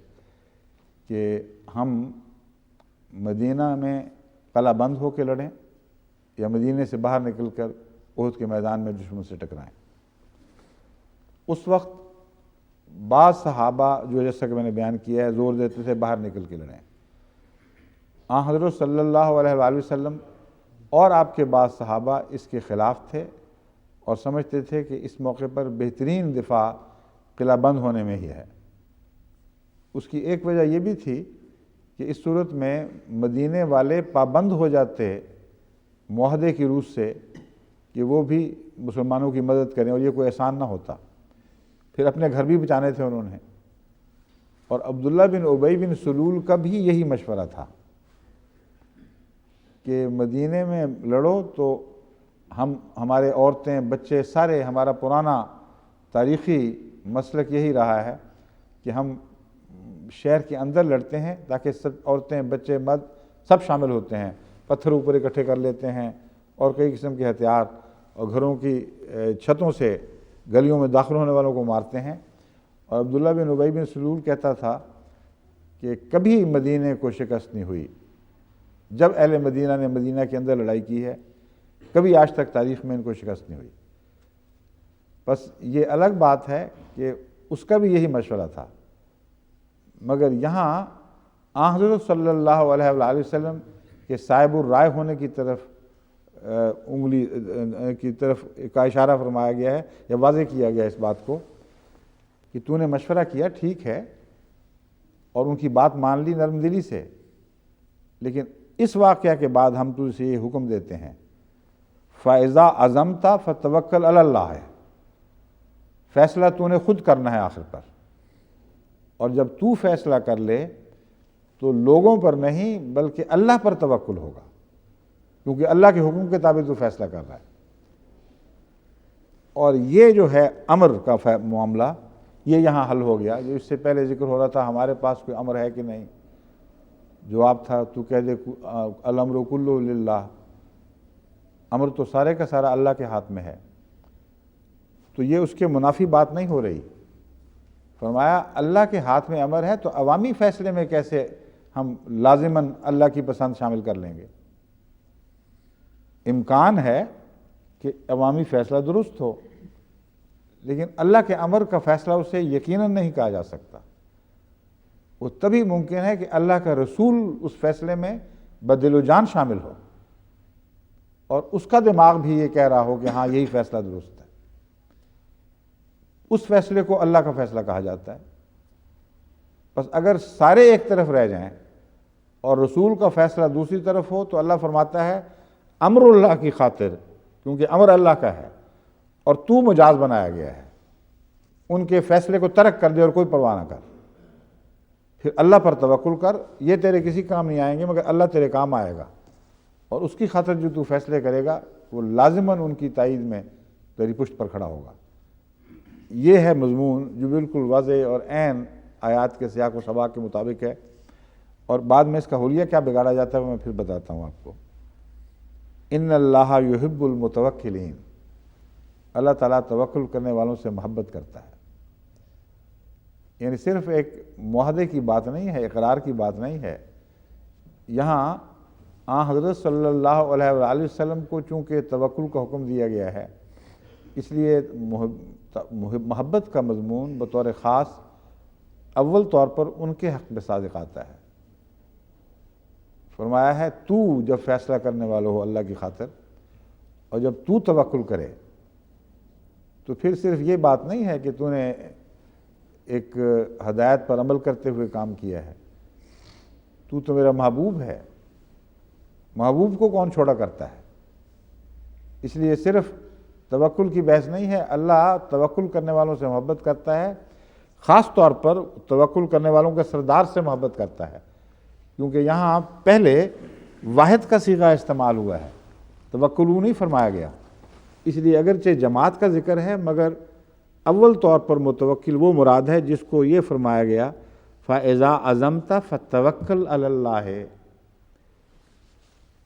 کہ ہم مدینہ میں قلعہ بند ہو کے لڑیں یا مدینے سے باہر نکل کر احد کے میدان میں دشمن سے ٹکرائیں۔ اس وقت بعض صحابہ جو جیسا کہ میں نے بیان کیا ہے زور دیتے تھے باہر نکل کے لڑیں۔ آن حضرت صلی اللہ علیہ وآلہ وسلم اور آپ کے بعض صحابہ اس کے خلاف تھے اور سمجھتے تھے کہ اس موقع پر بہترین دفاع قلعہ بند ہونے میں ہی ہے۔ اس کی ایک وجہ یہ بھی تھی کہ اس صورت میں مدینے والے پابند ہو جاتے معاہدے کی روح سے کہ وہ بھی مسلمانوں کی مدد کریں، اور یہ کوئی احسان نہ ہوتا، پھر اپنے گھر بھی بچانے تھے انہوں نے۔ اور عبداللہ بن ابی بن سلول کا بھی یہی مشورہ تھا کہ مدینے میں لڑو تو ہمارے عورتیں بچے سارے، ہمارا پرانا تاریخی مسلک یہی رہا ہے کہ ہم شہر کے اندر لڑتے ہیں تاکہ سب عورتیں بچے مرد سب شامل ہوتے ہیں، پتھر اوپر اکٹھے کر لیتے ہیں اور کئی قسم کے ہتھیار، اور گھروں کی چھتوں سے گلیوں میں داخل ہونے والوں کو مارتے ہیں۔ اور عبداللہ بن ابی بن سلول کہتا تھا کہ کبھی مدینے کو شکست نہیں ہوئی، جب اہل مدینہ نے مدینہ کے اندر لڑائی کی ہے کبھی آج تک تاریخ میں ان کو شکست نہیں ہوئی۔ بس یہ الگ بات ہے کہ اس کا بھی یہی مشورہ تھا، مگر یہاں آن حضرت صلی اللہ علیہ وآلہ وسلم کے صاحب الرائے ہونے کی طرف انگلی کی طرف کا اشارہ فرمایا گیا ہے یا واضح کیا گیا اس بات کو کہ تو نے مشورہ کیا ٹھیک ہے اور ان کی بات مان لی نرم دلی سے، لیکن اس واقعہ کے بعد ہم تجھ سے یہ حکم دیتے ہیں فَإِذَا عَزَمْتَ فَتَوَكَّلْ عَلَى اللَّهِ، فیصلہ تو نے خود کرنا ہے آخر پر، اور جب تو فیصلہ کر لے تو لوگوں پر نہیں بلکہ اللہ پر توکل ہوگا، کیونکہ اللہ کے حکم کے تابع تو فیصلہ کر رہا ہے۔ اور یہ جو ہے امر کا معاملہ، یہ یہاں حل ہو گیا۔ جو اس سے پہلے ذکر ہو رہا تھا ہمارے پاس کوئی امر ہے کہ نہیں، جواب تھا تو کہہ دے الامر کلہ للہ، امر تو سارے کا سارا اللہ کے ہاتھ میں ہے۔ تو یہ اس کے منافی بات نہیں ہو رہی۔ فرمایا اللہ کے ہاتھ میں امر ہے تو عوامی فیصلے میں کیسے ہم لازماً اللہ کی پسند شامل کر لیں گے؟ امکان ہے کہ عوامی فیصلہ درست ہو، لیکن اللہ کے امر کا فیصلہ اسے یقیناً نہیں کہا جا سکتا۔ وہ تبھی ممکن ہے کہ اللہ کا رسول اس فیصلے میں بدل و جان شامل ہو اور اس کا دماغ بھی یہ کہہ رہا ہو کہ ہاں یہی فیصلہ درست ہے۔ اس فیصلے کو اللہ کا فیصلہ کہا جاتا ہے۔ بس اگر سارے ایک طرف رہ جائیں اور رسول کا فیصلہ دوسری طرف ہو تو اللہ فرماتا ہے امر اللہ کی خاطر، کیونکہ امر اللہ کا ہے اور تو مجاز بنایا گیا ہے، ان کے فیصلے کو ترک کر دے اور کوئی پرواہ نہ کر، پھر اللہ پر توکل کر۔ یہ تیرے کسی کام نہیں آئیں گے مگر اللہ تیرے کام آئے گا، اور اس کی خاطر جو تو فیصلے کرے گا وہ لازماً ان کی تائید میں تیری پشت پر کھڑا ہوگا۔ یہ ہے مضمون جو بالکل واضح اور عین آیات کے سیاق و سباق کے مطابق ہے، اور بعد میں اس کا حلیہ کیا بگاڑا جاتا ہے وہ میں پھر بتاتا ہوں آپ کو۔ ان اللہ یحب المتوکلین، اللہ تعالیٰ توکل کرنے والوں سے محبت کرتا ہے۔ یعنی صرف ایک معاہدے کی بات نہیں ہے، اقرار کی بات نہیں ہے۔ یہاں حضرت صلی اللہ علیہ وآلہ وسلم کو چونکہ توکل کا حکم دیا گیا ہے، اس لیے محبت کا مضمون بطور خاص اول طور پر ان کے حق میں صادق آتا ہے۔ فرمایا ہے تو جب فیصلہ کرنے والا ہو اللہ کی خاطر، اور جب تو توکل کرے تو پھر صرف یہ بات نہیں ہے کہ تو نے ایک ہدایت پر عمل کرتے ہوئے کام کیا ہے، تو میرا محبوب ہے۔ محبوب کو کون چھوڑا کرتا ہے؟ اس لیے صرف توکل کی بحث نہیں ہے، اللہ توکل کرنے والوں سے محبت کرتا ہے، خاص طور پر توکل کرنے والوں کے سردار سے محبت کرتا ہے، کیونکہ یہاں پہلے واحد کا صیغہ استعمال ہوا ہے، توکلوا نہیں فرمایا گیا۔ اس لیے اگرچہ جماعت کا ذکر ہے مگر اول طور پر متوکل وہ مراد ہے جس کو یہ فرمایا گیا فَإِذَا عَزَمْتَ فَتَوَكَّلْ عَلَى اللَّهِ،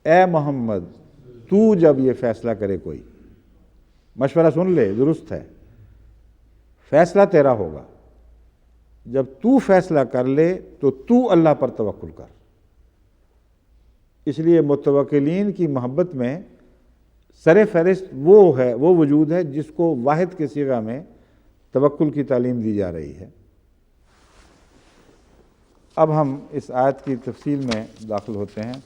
اے محمد تو جب یہ فیصلہ کرے، کوئی مشورہ سن لے، درست ہے، فیصلہ تیرا ہوگا، جب تو فیصلہ کر لے تو تو اللہ پر توکل کر۔ اس لیے متوکلین کی محبت میں سر فہرست وہ ہے، وہ وجود ہے جس کو واحد کے صیغہ میں توکل کی تعلیم دی جا رہی ہے۔ اب ہم اس آیت کی تفصیل میں داخل ہوتے ہیں۔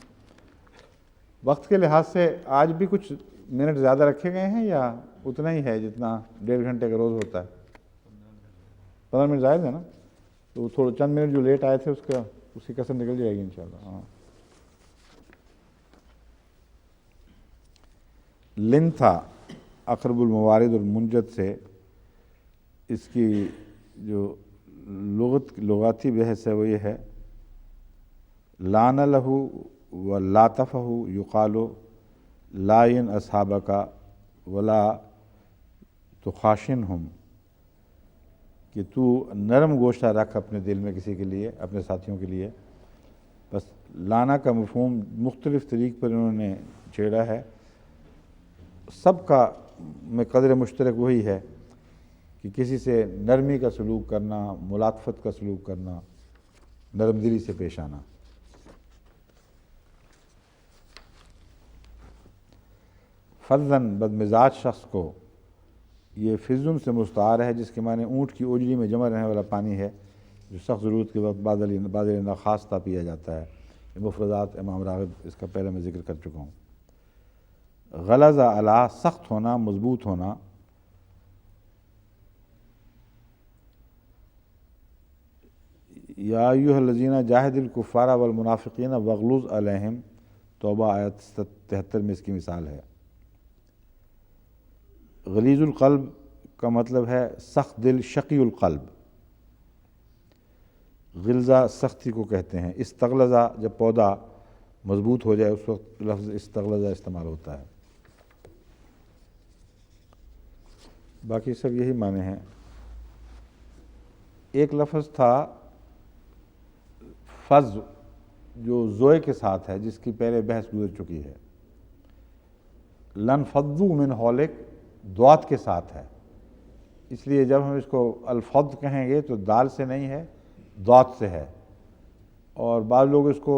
وقت کے لحاظ سے آج بھی کچھ منٹ زیادہ رکھے گئے ہیں یا اتنا ہی ہے جتنا 1.5 گھنٹے کا روز ہوتا ہے؟ 15 منٹ زائد ہے نا، تو تھوڑے چند منٹ جو لیٹ آئے تھے اس کی کسر نکل جائے گی انشاءاللہ۔ ہاں، لن تھا اقرب الموارد المنجد سے، اس کی جو لغاتی بحث ہے وہ یہ ہے لان لہو و لاتفہ یقالو لائن اصحابک ولا تخاشنہم، کہ تو نرم گوشہ رکھ اپنے دل میں کسی کے لیے، اپنے ساتھیوں کے لیے۔ بس لانا کا مفہوم مختلف طریق پر انہوں نے چھیڑا ہے، سب کا میں قدر مشترک وہی ہے کہ کسی سے نرمی کا سلوک کرنا، ملاطفت کا سلوک کرنا، نرم دلی سے پیش آنا۔ فضن بدمزاج شخص کو، یہ فضن سے مستعار ہے جس کے معنی اونٹ کی اوجری میں جمع رہنے والا پانی ہے جو سخت ضرورت کے وقت بادل ناخواستہ پیا جاتا ہے۔ یہ مفردات امام راغب اس کا پہلے میں ذکر کر چکا ہوں۔ غلظ علی، سخت ہونا، مضبوط ہونا۔ یا ایھا الذین جاہدوا الکفار والمنافقین واغلظ علیہم، توبہ آیت 73 میں اس کی مثال ہے۔ غلیظ القلب کا مطلب ہے سخت دل، شقی القلب۔ غلظہ سختی کو کہتے ہیں. استغلظہ جب پودا مضبوط ہو جائے اس وقت لفظ استغلظہ استعمال ہوتا ہے. باقی سب یہی معنی ہیں. ایک لفظ تھا فض جو زوئے کے ساتھ ہے، جس کی پہلے بحث گزر چکی ہے. لن فضو من حولک دوات کے ساتھ ہے، اس لیے جب ہم اس کو الفض کہیں گے تو دال سے نہیں ہے، دوات سے ہے. اور بعض لوگ اس کو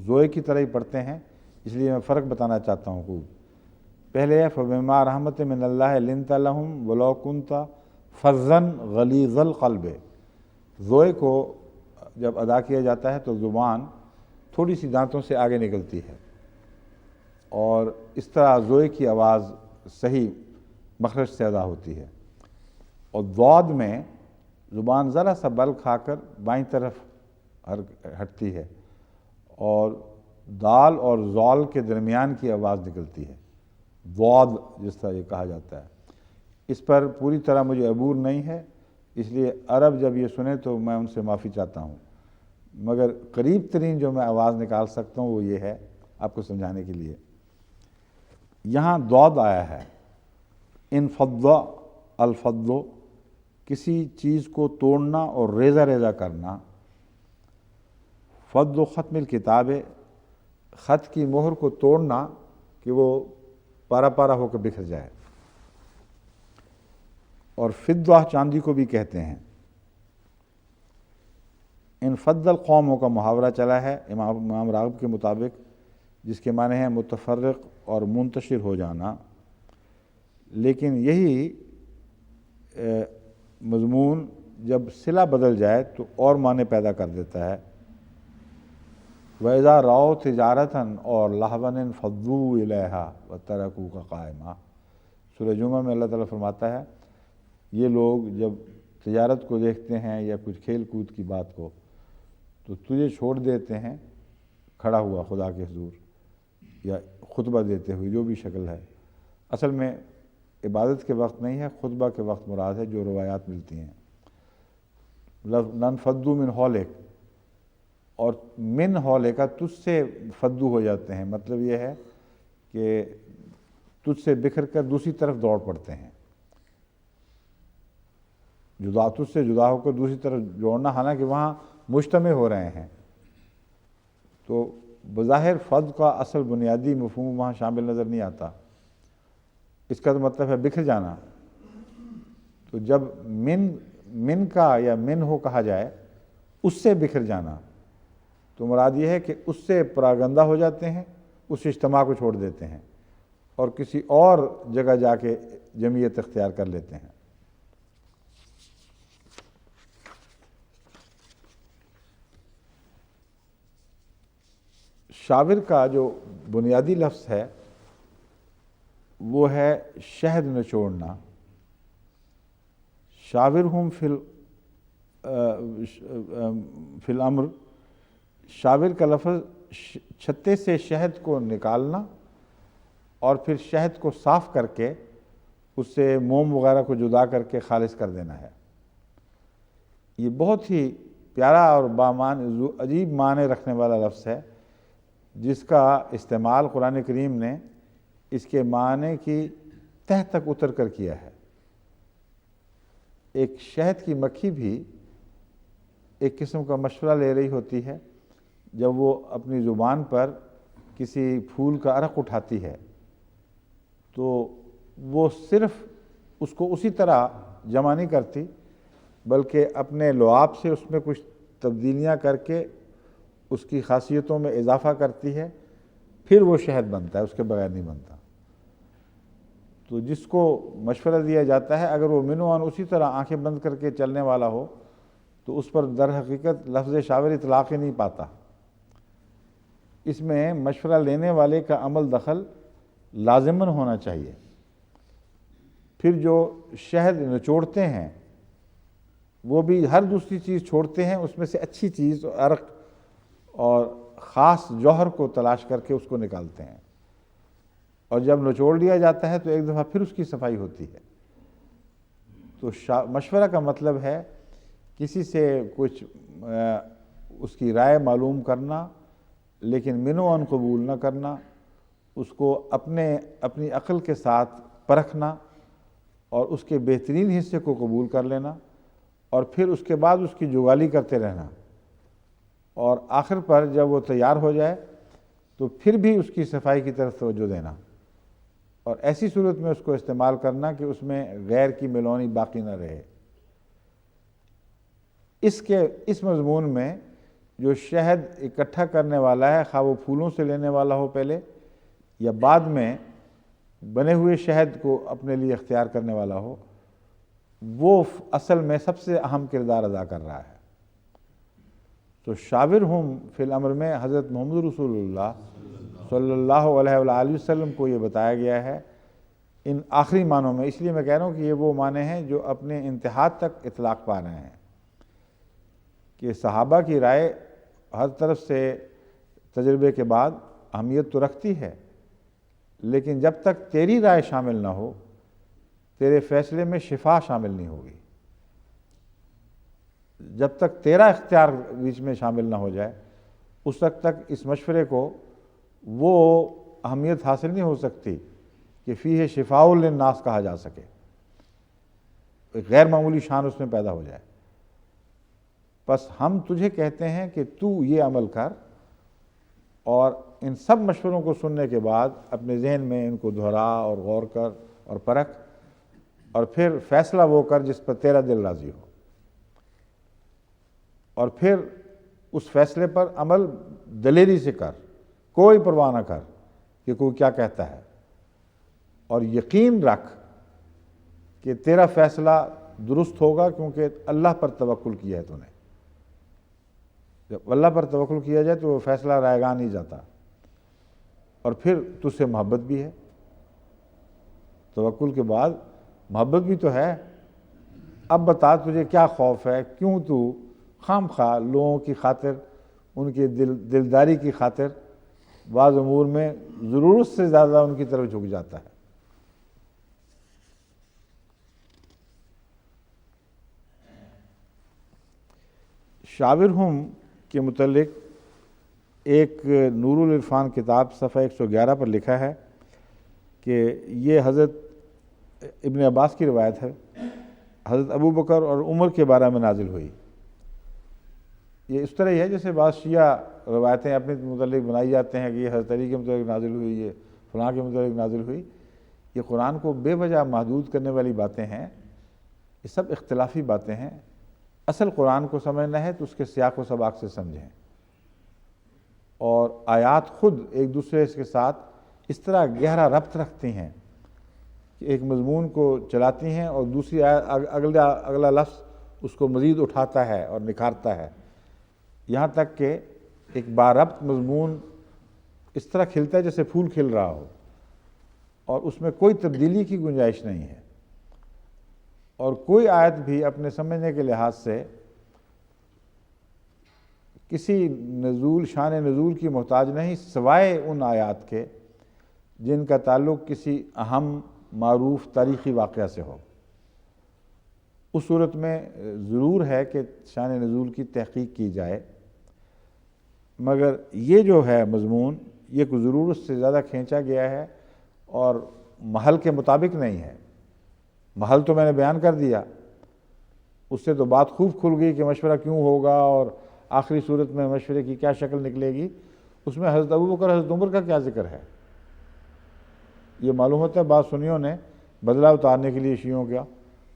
زوئے کی طرح ہی پڑھتے ہیں، اس لیے میں فرق بتانا چاہتا ہوں. خوب پہلے ہے فبما رحمت من اللہ لنت لہم ولو کنت فظا غلیظ القلب. زوئے کو جب ادا کیا جاتا ہے تو زبان تھوڑی سی دانتوں سے آگے نکلتی ہے، اور اس طرح زوئے کی آواز صحیح مخرج سے ادا ہوتی ہے. اور ضاد میں زبان ذرا سا بل کھا کر بائیں طرف ہٹتی ہے، اور دال اور زال کے درمیان کی آواز نکلتی ہے، ضاد جس طرح یہ کہا جاتا ہے. اس پر پوری طرح مجھے عبور نہیں ہے، اس لیے عرب جب یہ سنیں تو میں ان سے معافی چاہتا ہوں، مگر قریب ترین جو میں آواز نکال سکتا ہوں وہ یہ ہے آپ کو سمجھانے کے لیے. یہاں ضاد آیا ہے. انفض الفض کسی چیز کو توڑنا اور ریزہ ریزہ کرنا. فض ختم الکتاب خط کی مہر کو توڑنا کہ وہ پارا پارا ہو کر بکھر جائے. اور فضہ چاندی کو بھی کہتے ہیں. انفض القوموں کا محاورہ چلا ہے امام راغب کے مطابق، جس کے معنی ہے متفرق اور منتشر ہو جانا. لیکن یہی مضمون جب صلہ بدل جائے تو اور معنی پیدا کر دیتا ہے. وَإِذَا رَأَوْا تِجَارَةً اور لَهْوًا انفضوا إِلَيْهَا وَتَرَكُوكَ قَائِمًا. سورہ جمعہ میں اللہ تعالیٰ فرماتا ہے یہ لوگ جب تجارت کو دیکھتے ہیں یا کچھ کھیل کود کی بات کو تو تجھے چھوڑ دیتے ہیں کھڑا ہوا خدا کے حضور، یا خطبہ دیتے ہوئے، جو بھی شکل ہے. اصل میں عبادت کے وقت نہیں ہے، خطبہ کے وقت مراد ہے جو روایات ملتی ہیں. لن فضو من حولک، اور من حولک کا تجھ سے فدو ہو جاتے ہیں، مطلب یہ ہے کہ تجھ سے بکھر کر دوسری طرف دوڑ پڑتے ہیں. جدا تجھ سے جدا ہو کر دوسری طرف جوڑنا، حالانکہ وہاں مجتمع ہو رہے ہیں. تو بظاہر فض کا اصل بنیادی مفہوم وہاں شامل نظر نہیں آتا. اس کا تو مطلب ہے بکھر جانا. تو جب من کا یا من ہو کہا جائے اس سے بکھر جانا تو مراد یہ ہے کہ اس سے پراگندہ ہو جاتے ہیں، اس اجتماع کو چھوڑ دیتے ہیں اور کسی اور جگہ جا کے جمعیت اختیار کر لیتے ہیں. شاور کا جو بنیادی لفظ ہے وہ ہے شہد نچوڑنا. شاورہم فی الامر. شاور کا لفظ چھتے سے شہد کو نکالنا اور پھر شہد کو صاف کر کے اس سے موم وغیرہ کو جدا کر کے خالص کر دینا ہے. یہ بہت ہی پیارا اور عجیب معنی رکھنے والا لفظ ہے، جس کا استعمال قرآن کریم نے اس کے معنی کی تہ تک اتر کر کیا ہے. ایک شہد کی مکھی بھی ایک قسم کا مشورہ لے رہی ہوتی ہے جب وہ اپنی زبان پر کسی پھول کا عرق اٹھاتی ہے، تو وہ صرف اس کو اسی طرح جمع نہیں کرتی بلکہ اپنے لعاب سے اس میں کچھ تبدیلیاں کر کے اس کی خاصیتوں میں اضافہ کرتی ہے، پھر وہ شہد بنتا ہے، اس کے بغیر نہیں بنتا. تو جس کو مشورہ دیا جاتا ہے اگر وہ منوان اسی طرح آنکھیں بند کر کے چلنے والا ہو تو اس پر در حقیقت لفظ شاور اطلاق ہی نہیں پاتا. اس میں مشورہ لینے والے کا عمل دخل لازماً ہونا چاہیے. پھر جو شہد نچوڑتے ہیں وہ بھی ہر دوسری چیز چھوڑتے ہیں، اس میں سے اچھی چیز عرق اور خاص جوہر کو تلاش کر کے اس کو نکالتے ہیں، اور جب نچوڑ لیا جاتا ہے تو ایک دفعہ پھر اس کی صفائی ہوتی ہے. تو مشورہ کا مطلب ہے کسی سے کچھ اس کی رائے معلوم کرنا لیکن من و عن قبول نہ کرنا، اس کو اپنی عقل کے ساتھ پرکھنا اور اس کے بہترین حصے کو قبول کر لینا، اور پھر اس کے بعد اس کی جگالی کرتے رہنا، اور آخر پر جب وہ تیار ہو جائے تو پھر بھی اس کی صفائی کی طرف توجہ دینا، اور ایسی صورت میں اس کو استعمال کرنا کہ اس میں غیر کی ملونی باقی نہ رہے۔ اس مضمون میں جو شہد اکٹھا کرنے والا ہے، خواہ وہ پھولوں سے لینے والا ہو پہلے یا بعد میں بنے ہوئے شہد کو اپنے لیے اختیار کرنے والا ہو، وہ اصل میں سب سے اہم کردار ادا کر رہا ہے۔ تو شاورہم فی الامر میں حضرت محمد رسول اللہ صلی اللہ علیہ وآلہ وسلم کو یہ بتایا گیا ہے ان آخری معنوں میں۔ اس لیے میں کہہ رہا ہوں کہ یہ وہ معنی ہیں جو اپنے انتہا تک اطلاق پا رہے ہیں، کہ صحابہ کی رائے ہر طرف سے تجربے کے بعد اہمیت تو رکھتی ہے، لیکن جب تک تیری رائے شامل نہ ہو، تیرے فیصلے میں شفا شامل نہیں ہوگی۔ جب تک تیرا اختیار بیچ میں شامل نہ ہو جائے، اس وقت تک اس مشورے کو وہ اہمیت حاصل نہیں ہو سکتی کہ فیہ شفاء للناس کہا جا سکے، ایک غیر معمولی شان اس میں پیدا ہو جائے۔ بس ہم تجھے کہتے ہیں کہ تو یہ عمل کر، اور ان سب مشوروں کو سننے کے بعد اپنے ذہن میں ان کو دہرا اور غور کر اور پرکھ، اور پھر فیصلہ وہ کر جس پر تیرا دل راضی ہو، اور پھر اس فیصلے پر عمل دلیری سے کر، کوئی پرواہ نہ کر کہ کوئی کیا کہتا ہے، اور یقین رکھ کہ تیرا فیصلہ درست ہوگا، کیونکہ اللہ پر توکل کیا ہے تو نے۔ جب اللہ پر توکل کیا جائے تو وہ فیصلہ رائے گاہ نہیں جاتا، اور پھر تجھ سے محبت بھی ہے۔ توکل کے بعد محبت بھی تو ہے۔ اب بتا تجھے کیا خوف ہے، کیوں تو خام خواہ لوگوں کی خاطر، ان کی دلداری کی خاطر بعض امور میں ضرورت سے زیادہ ان کی طرف جھک جاتا ہے۔ شاورہم کے متعلق ایک نور العرفان کتاب صفحہ 111 پر لکھا ہے کہ یہ حضرت ابن عباس کی روایت ہے، حضرت ابو بکر اور عمر کے بارے میں نازل ہوئی۔ یہ اس طرح ہی ہے جیسے بعض شیعہ روایتیں اپنے متعلق بنائی جاتے ہیں کہ یہ حضرت علی کے متعلق نازل ہوئی، یہ فلاں کے متعلق نازل ہوئی۔ یہ قرآن کو بے وجہ محدود کرنے والی باتیں ہیں، یہ سب اختلافی باتیں ہیں۔ اصل قرآن کو سمجھنا ہے تو اس کے سیاق و سباق سے سمجھیں، اور آیات خود ایک دوسرے کے ساتھ اس طرح گہرا ربط رکھتی ہیں کہ ایک مضمون کو چلاتی ہیں اور دوسری اگلا لفظ اس کو مزید اٹھاتا ہے اور نکھارتا ہے، یہاں تک کہ ایک باربط مضمون اس طرح کھلتا ہے جیسے پھول کھل رہا ہو، اور اس میں کوئی تبدیلی کی گنجائش نہیں ہے، اور کوئی آیت بھی اپنے سمجھنے کے لحاظ سے کسی شان نزول کی محتاج نہیں، سوائے ان آیات کے جن کا تعلق کسی اہم معروف تاریخی واقعہ سے ہو۔ اس صورت میں ضرور ہے کہ شان نزول کی تحقیق کی جائے، مگر یہ جو ہے مضمون یہ کوئی ضرورت سے زیادہ کھینچا گیا ہے اور محل کے مطابق نہیں ہے۔ محل تو میں نے بیان کر دیا، اس سے تو بات خوب کھل گئی کہ مشورہ کیوں ہوگا اور آخری صورت میں مشورے کی کیا شکل نکلے گی۔ اس میں حضرت ابو بکر حضرت عمر کا کیا ذکر ہے؟ یہ معلوم ہوتا ہے بعض سنیوں نے بدلہ اتارنے کے لیے شیعوں کا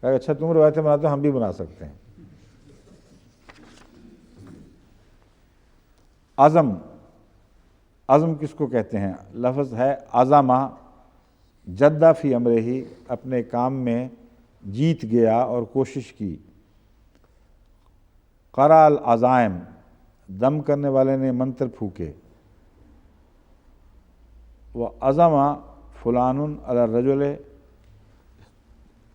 کہ اچھا تم روایتیں بناتے ہو ہم بھی بنا سکتے ہیں۔ عزم کس کو کہتے ہیں؟ لفظ ہے عزمہ، جدہ فی امرہ ہی، اپنے کام میں جیت گیا اور کوشش کی۔ قرأ العزائم، دم کرنے والے نے منتر پھونکے۔ وعزم فلان علی الرجل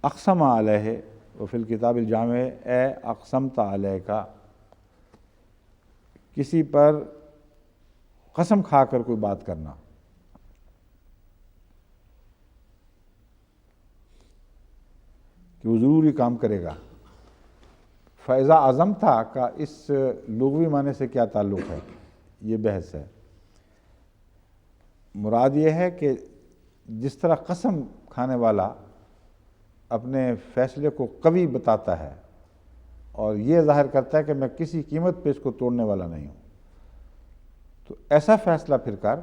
اقسم علیہ، وفی الکتاب الجامع اے اقسمت علیہ کا، کسی پر قسم کھا کر کوئی بات کرنا۔ کہ وہ ضرور ہی کام کرے گا۔ فَإِذَا عَزَمْتَ کا اس لغوی معنی سے کیا تعلق ہے، یہ بحث ہے۔ مراد یہ ہے کہ جس طرح قسم کھانے والا اپنے فیصلے کو قوی بتاتا ہے اور یہ ظاہر کرتا ہے کہ میں کسی قیمت پہ اس کو توڑنے والا نہیں ہوں، تو ایسا فیصلہ پھر کر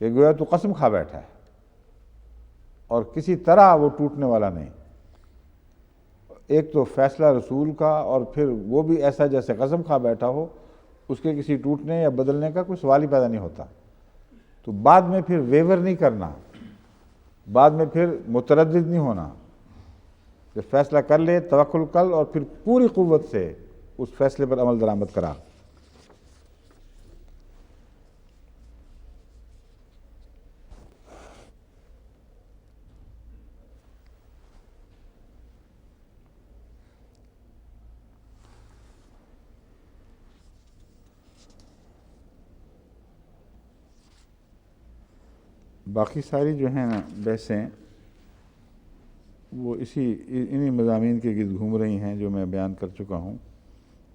کہ گویا تو قسم کھا بیٹھا ہے اور کسی طرح وہ ٹوٹنے والا نہیں۔ ایک تو فیصلہ رسول کا، اور پھر وہ بھی ایسا جیسے قسم کھا بیٹھا ہو، اس کے کسی ٹوٹنے یا بدلنے کا کوئی سوال ہی پیدا نہیں ہوتا۔ تو بعد میں پھر ویور نہیں کرنا، بعد میں پھر متردد نہیں ہونا، کہ فیصلہ کر لے، توکل کر، اور پھر پوری قوت سے اس فیصلے پر عمل درآمد کرا۔ باقی ساری جو ہیں نا بحثیں وہ انہی مضامین کے گرد گھوم رہی ہیں جو میں بیان کر چکا ہوں۔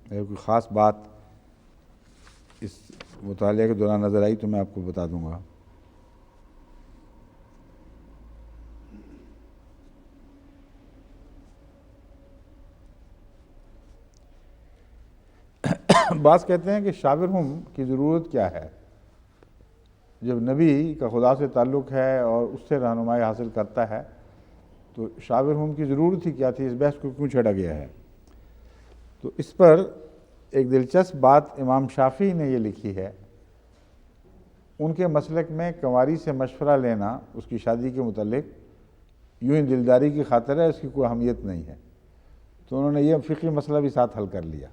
اگر کوئی خاص بات اس مطالعے کے دوران نظر آئی تو میں آپ کو بتا دوں گا۔ بعض کہتے ہیں کہ شاورہم کی ضرورت کیا ہے؟ جب نبی کا خدا سے تعلق ہے اور اس سے رہنمائی حاصل کرتا ہے تو شاورہم کی ضرورت ہی کیا تھی، اس بحث کو کیوں چھیڑا گیا ہے؟ تو اس پر ایک دلچسپ بات امام شافعی نے یہ لکھی ہے۔ ان کے مسلک میں کنواری سے مشورہ لینا اس کی شادی کے متعلق یوں ہی دلداری کی خاطر ہے، اس کی کوئی اہمیت نہیں ہے۔ تو انہوں نے یہ فقہی مسئلہ بھی ساتھ حل کر لیا۔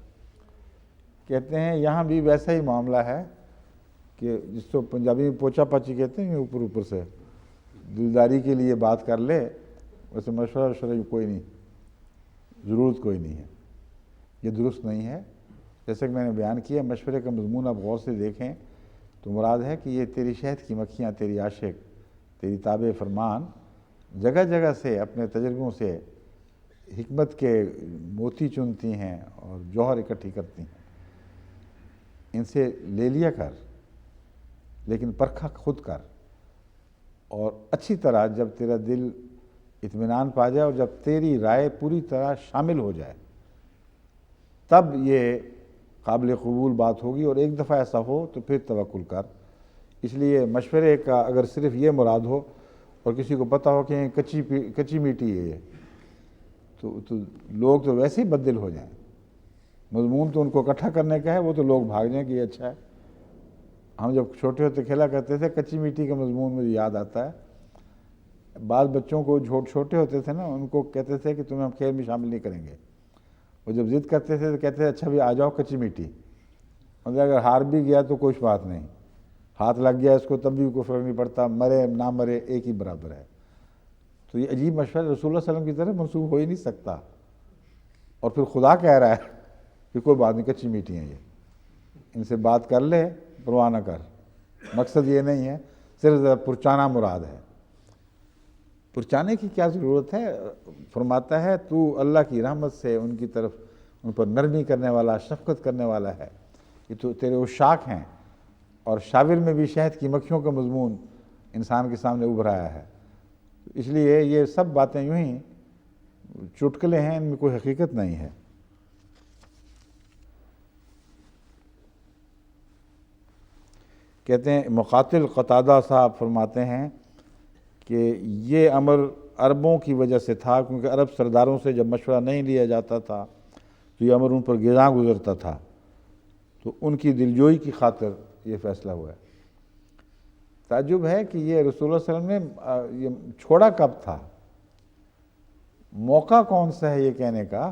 کہتے ہیں یہاں بھی ویسا ہی معاملہ ہے کہ جس کو پنجابی میں پوچا پاچی کہتے ہیں، اوپر سے دلداری کے لیے بات کر لے، ویسے مشورہ کوئی نہیں، ضرورت کوئی نہیں ہے، یہ درست نہیں ہے۔ جیسے کہ میں نے بیان کیا، مشورے کا مضمون آپ غور سے دیکھیں تو مراد ہے کہ یہ تیری شہد کی مکھیاں، تیری عاشق، تیری تابع فرمان جگہ جگہ سے اپنے تجربوں سے حکمت کے موتی چنتی ہیں اور جوہر اکٹھی کرتی ہیں، ان سے لے لیا کر، لیکن پرکھا خود کر، اور اچھی طرح جب تیرا دل اطمینان پا جائے اور جب تیری رائے پوری طرح شامل ہو جائے تب یہ قابل قبول بات ہوگی، اور ایک دفعہ ایسا ہو تو پھر توکل کر۔ اس لیے مشورے کا اگر صرف یہ مراد ہو اور کسی کو پتہ ہو کہ کچی میٹھی ہے یہ، تو لوگ تو ویسے ہی بددل ہو جائیں۔ مضمون تو ان کو اکٹھا کرنے کا ہے، وہ تو لوگ بھاگ جائیں کہ یہ اچھا ہے۔ ہم جب چھوٹے ہوتے کھیلا کرتے تھے، کچی میٹھی کا مضمون مجھے یاد آتا ہے۔ بعض بچوں کو چھوٹے ہوتے تھے نا، ان کو کہتے تھے کہ تمہیں ہم کھیل میں شامل نہیں کریں گے، وہ جب ضد کرتے تھے تو کہتے تھے اچھا بھی آ جاؤ کچی میٹھی، مطلب اگر ہار بھی گیا تو کوئی بات نہیں، ہاتھ لگ گیا اس کو تب بھی کوئی فرق نہیں پڑتا، مرے نہ مرے ایک ہی برابر ہے۔ تو یہ عجیب مشورہ رسول اللہ صلی اللہ علیہ وسلم کی طرف منسوب ہو ہی نہیں سکتا، اور پھر خدا کہہ رہا ہے کہ کوئی بات نہیں، کچی میٹھی ہیں یہ، ان سے بات کر لے، پرواہ نہ کر۔ مقصد یہ نہیں ہے، صرف پرچانا مراد ہے۔ پرچانے کی کیا ضرورت ہے؟ فرماتا ہے تو اللہ کی رحمت سے ان کی طرف، ان پر نرمی کرنے والا، شفقت کرنے والا ہے، یہ تو تیرے عشاق ہیں۔ اور شاور میں بھی شہد کی مکھیوں کا مضمون انسان کے سامنے ابھر آیا ہے۔ اس لیے یہ سب باتیں یوں ہی چٹکلے ہیں، ان میں کوئی حقیقت نہیں ہے۔ کہتے ہیں مقاتل قتادہ صاحب فرماتے ہیں کہ یہ امر عربوں کی وجہ سے تھا، کیونکہ عرب سرداروں سے جب مشورہ نہیں لیا جاتا تھا تو یہ امر ان پر گراں گزرتا تھا، تو ان کی دلجوئی کی خاطر یہ فیصلہ ہوا ہے۔ تعجب ہے کہ یہ رسول اللہ صلی اللہ علیہ وسلم نے یہ چھوڑا کب تھا؟ موقع کون سا ہے یہ کہنے کا؟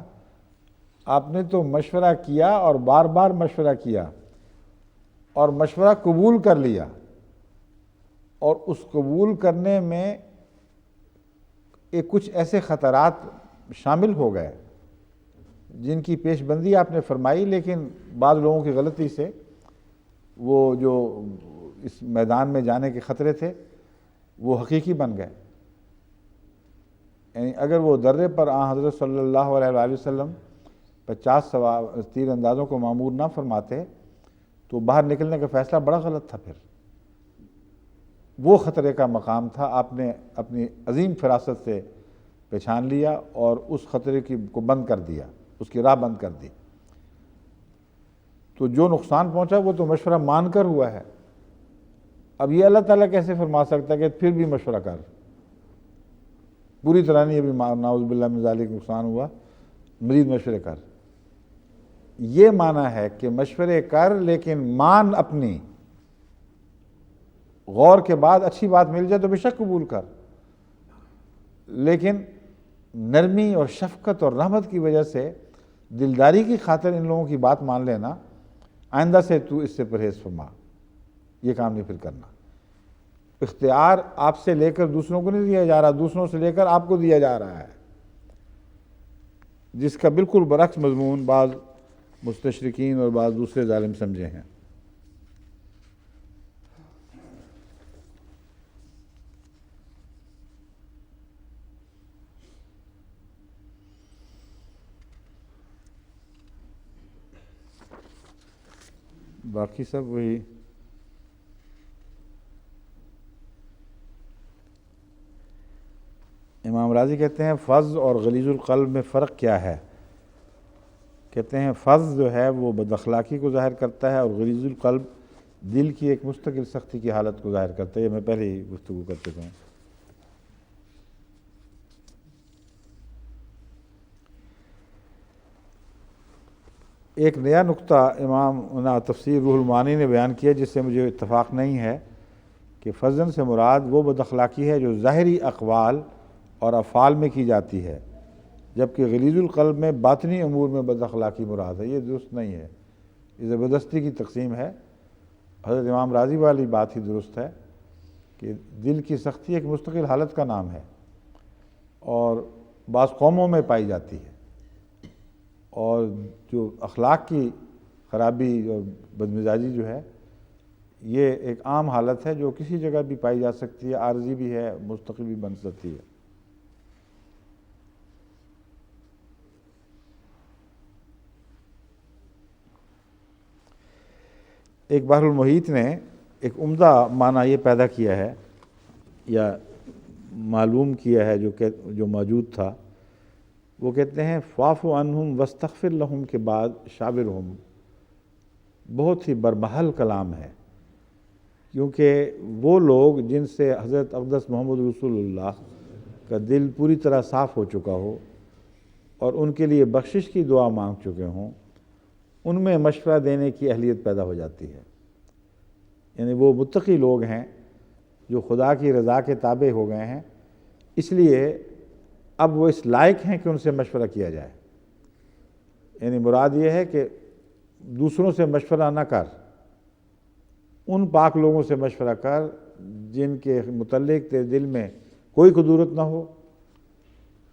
آپ نے تو مشورہ کیا اور بار بار مشورہ کیا اور مشورہ قبول کر لیا، اور اس قبول کرنے میں کچھ ایسے خطرات شامل ہو گئے جن کی پیش بندی آپ نے فرمائی، لیکن بعض لوگوں کی غلطی سے وہ جو اس میدان میں جانے کے خطرے تھے وہ حقیقی بن گئے۔ یعنی اگر وہ درے پر حضرت صلی اللہ علیہ وآلہ وسلم 50 تیر اندازوں کو معمور نہ فرماتے تو باہر نکلنے کا فیصلہ بڑا غلط تھا. پھر وہ خطرے کا مقام تھا، آپ نے اپنی عظیم فراست سے پہچان لیا اور اس خطرے کو بند کر دیا، اس کی راہ بند کر دی. تو جو نقصان پہنچا وہ تو مشورہ مان کر ہوا ہے. اب یہ اللہ تعالیٰ کیسے فرما سکتا ہے کہ پھر بھی مشورہ کر؟ پوری طرح نہیں، ابھی نعوذ باللہ من ذالک نقصان ہوا، مزید مشورے کر. یہ معنی ہے کہ مشورے کر لیکن مان اپنی، غور کے بعد اچھی بات مل جائے تو بے شک قبول کر، لیکن نرمی اور شفقت اور رحمت کی وجہ سے دلداری کی خاطر ان لوگوں کی بات مان لینا، آئندہ سے تو اس سے پرہیز فرما، یہ کام نہیں پھر کرنا. اختیار آپ سے لے کر دوسروں کو نہیں دیا جا رہا، دوسروں سے لے کر آپ کو دیا جا رہا ہے، جس کا بالکل برعکس مضمون بعض مستشرقین اور بعض دوسرے ظالم سمجھے ہیں. باقی سب وہی. امام راضی کہتے ہیں فظ اور غلیظ القلب میں فرق کیا ہے؟ کہتے ہیں فظ جو ہے وہ بد اخلاقی کو ظاہر کرتا ہے اور غلیظ القلب دل کی ایک مستقل سختی کی حالت کو ظاہر کرتا ہے. یہ میں پہلے ہی گفتگو کر چکا ہوں. ایک نیا نقطہ امام تفسیر روح المعانی نے بیان کیا جس سے مجھے اتفاق نہیں ہے کہ فضل سے مراد وہ بد اخلاقی ہے جو ظاہری اقوال اور افعال میں کی جاتی ہے، جبکہ غلیظ القلب میں باطنی امور میں بد اخلاقی مراد ہے. یہ درست نہیں ہے، یہ زبردستی کی تقسیم ہے. حضرت امام راضی والی بات ہی درست ہے کہ دل کی سختی ایک مستقل حالت کا نام ہے اور بعض قوموں میں پائی جاتی ہے، اور جو اخلاق کی خرابی اور بدمزاجی جو ہے یہ ایک عام حالت ہے جو کسی جگہ بھی پائی جا سکتی ہے، عارضی بھی ہے، مستقل بھی بن سکتی ہے. ایک بحر المحیط نے ایک عمدہ معنی یہ پیدا کیا ہے یا معلوم کیا ہے جو موجود تھا. وہ کہتے ہیں فاعف عنہم واستغفر لہم کے بعد شاورہم بہت ہی برمحل کلام ہے، کیونکہ وہ لوگ جن سے حضرت اقدس محمد رسول اللہ کا دل پوری طرح صاف ہو چکا ہو اور ان کے لیے بخشش کی دعا مانگ چکے ہوں، ان میں مشورہ دینے کی اہلیت پیدا ہو جاتی ہے. یعنی وہ متقی لوگ ہیں جو خدا کی رضا کے تابع ہو گئے ہیں، اس لیے اب وہ اس لائق ہیں کہ ان سے مشورہ کیا جائے. یعنی مراد یہ ہے کہ دوسروں سے مشورہ نہ کر، ان پاک لوگوں سے مشورہ کر جن کے متعلق تیرے دل میں کوئی خدورت نہ ہو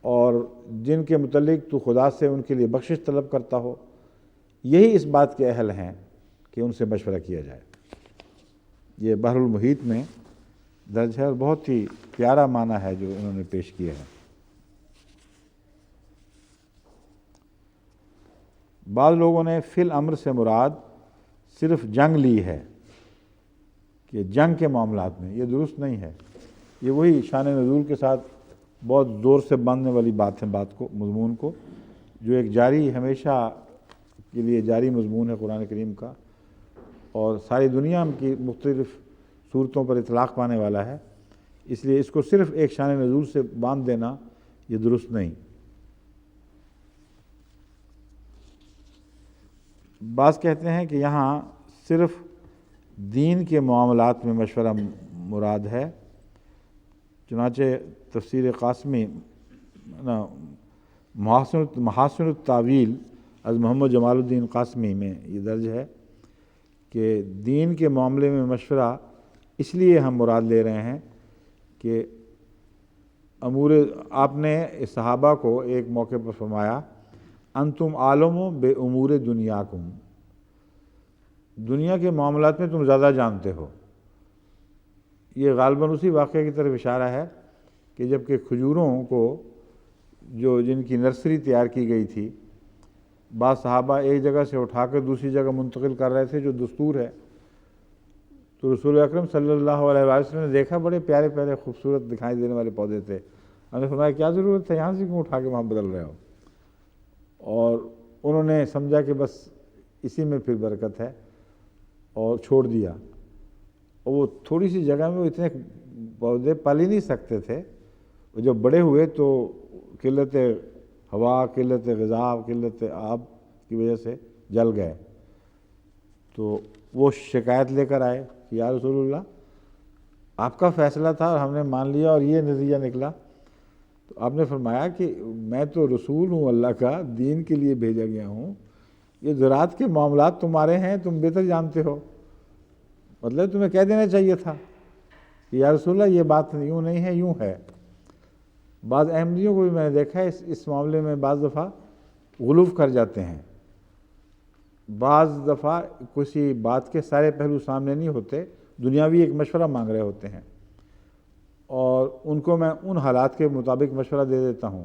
اور جن کے متعلق تو خدا سے ان کے لیے بخشش طلب کرتا ہو. یہی اس بات کے اہل ہیں کہ ان سے مشورہ کیا جائے. یہ بحر المحیط میں درج ہے اور بہت ہی پیارا معنی ہے جو انہوں نے پیش کیا ہے. بعض لوگوں نے فی الامر سے مراد صرف جنگ لی ہے کہ جنگ کے معاملات میں. یہ درست نہیں ہے. یہ وہی شان نزول کے ساتھ بہت زور سے باندھنے والی بات ہے، مضمون کو، جو ایک جاری ہمیشہ کے لیے جاری مضمون ہے قرآن کریم کا اور ساری دنیا کی مختلف صورتوں پر اطلاق پانے والا ہے. اس لیے اس کو صرف ایک شان نزول سے باندھ دینا یہ درست نہیں. بعض کہتے ہیں کہ یہاں صرف دین کے معاملات میں مشورہ مراد ہے. چنانچہ تفسیر قاسمی محاسن التاویل از محمد جمال الدین قاسمی میں یہ درج ہے کہ دین کے معاملے میں مشورہ اس لیے ہم مراد لے رہے ہیں کہ آپ نے صحابہ کو ایک موقع پر فرمایا انتم عالم بے امور دنیاکم، دنیا کے معاملات میں تم زیادہ جانتے ہو. یہ غالباً اسی واقعے کی طرف اشارہ ہے کہ جب کہ کھجوروں کو جن کی نرسری تیار کی گئی تھی بعض صحابہ ایک جگہ سے اٹھا کر دوسری جگہ منتقل کر رہے تھے جو دستور ہے، تو رسول اکرم صلی اللہ علیہ وسلم نے دیکھا بڑے پیارے پیارے خوبصورت دکھائی دینے والے پودے تھے، ہم نے فرمایا کیا ضرورت ہے یہاں سے کیوں اٹھا کے وہاں بدل رہے ہو؟ اور انہوں نے سمجھا کہ بس اسی میں پھر برکت ہے اور چھوڑ دیا، اور وہ تھوڑی سی جگہ میں وہ اتنے پودے پال ہی نہیں سکتے تھے، وہ جب بڑے ہوئے تو قلت ہوا، قلت غذا، قلت آب کی وجہ سے جل گئے، تو وہ شکایت لے کر آئے کہ یا رسول اللہ آپ کا فیصلہ تھا اور ہم نے مان لیا اور یہ نتیجہ نکلا۔ تو آپ نے فرمایا کہ میں تو رسول ہوں اللہ کا، دین کے لیے بھیجا گیا ہوں، یہ زراعت کے معاملات تمہارے ہیں، تم بہتر جانتے ہو، مطلب تمہیں کہہ دینا چاہیے تھا کہ یا رسول اللہ یہ بات یوں نہیں ہے، یوں ہے۔ بعض احمدیوں کو بھی میں نے دیکھا ہے اس معاملے میں بعض دفعہ غلو کر جاتے ہیں، بعض دفعہ کسی بات کے سارے پہلو سامنے نہیں ہوتے، دنیاوی ایک مشورہ مانگ رہے ہوتے ہیں، اور ان کو میں ان حالات کے مطابق مشورہ دے دیتا ہوں،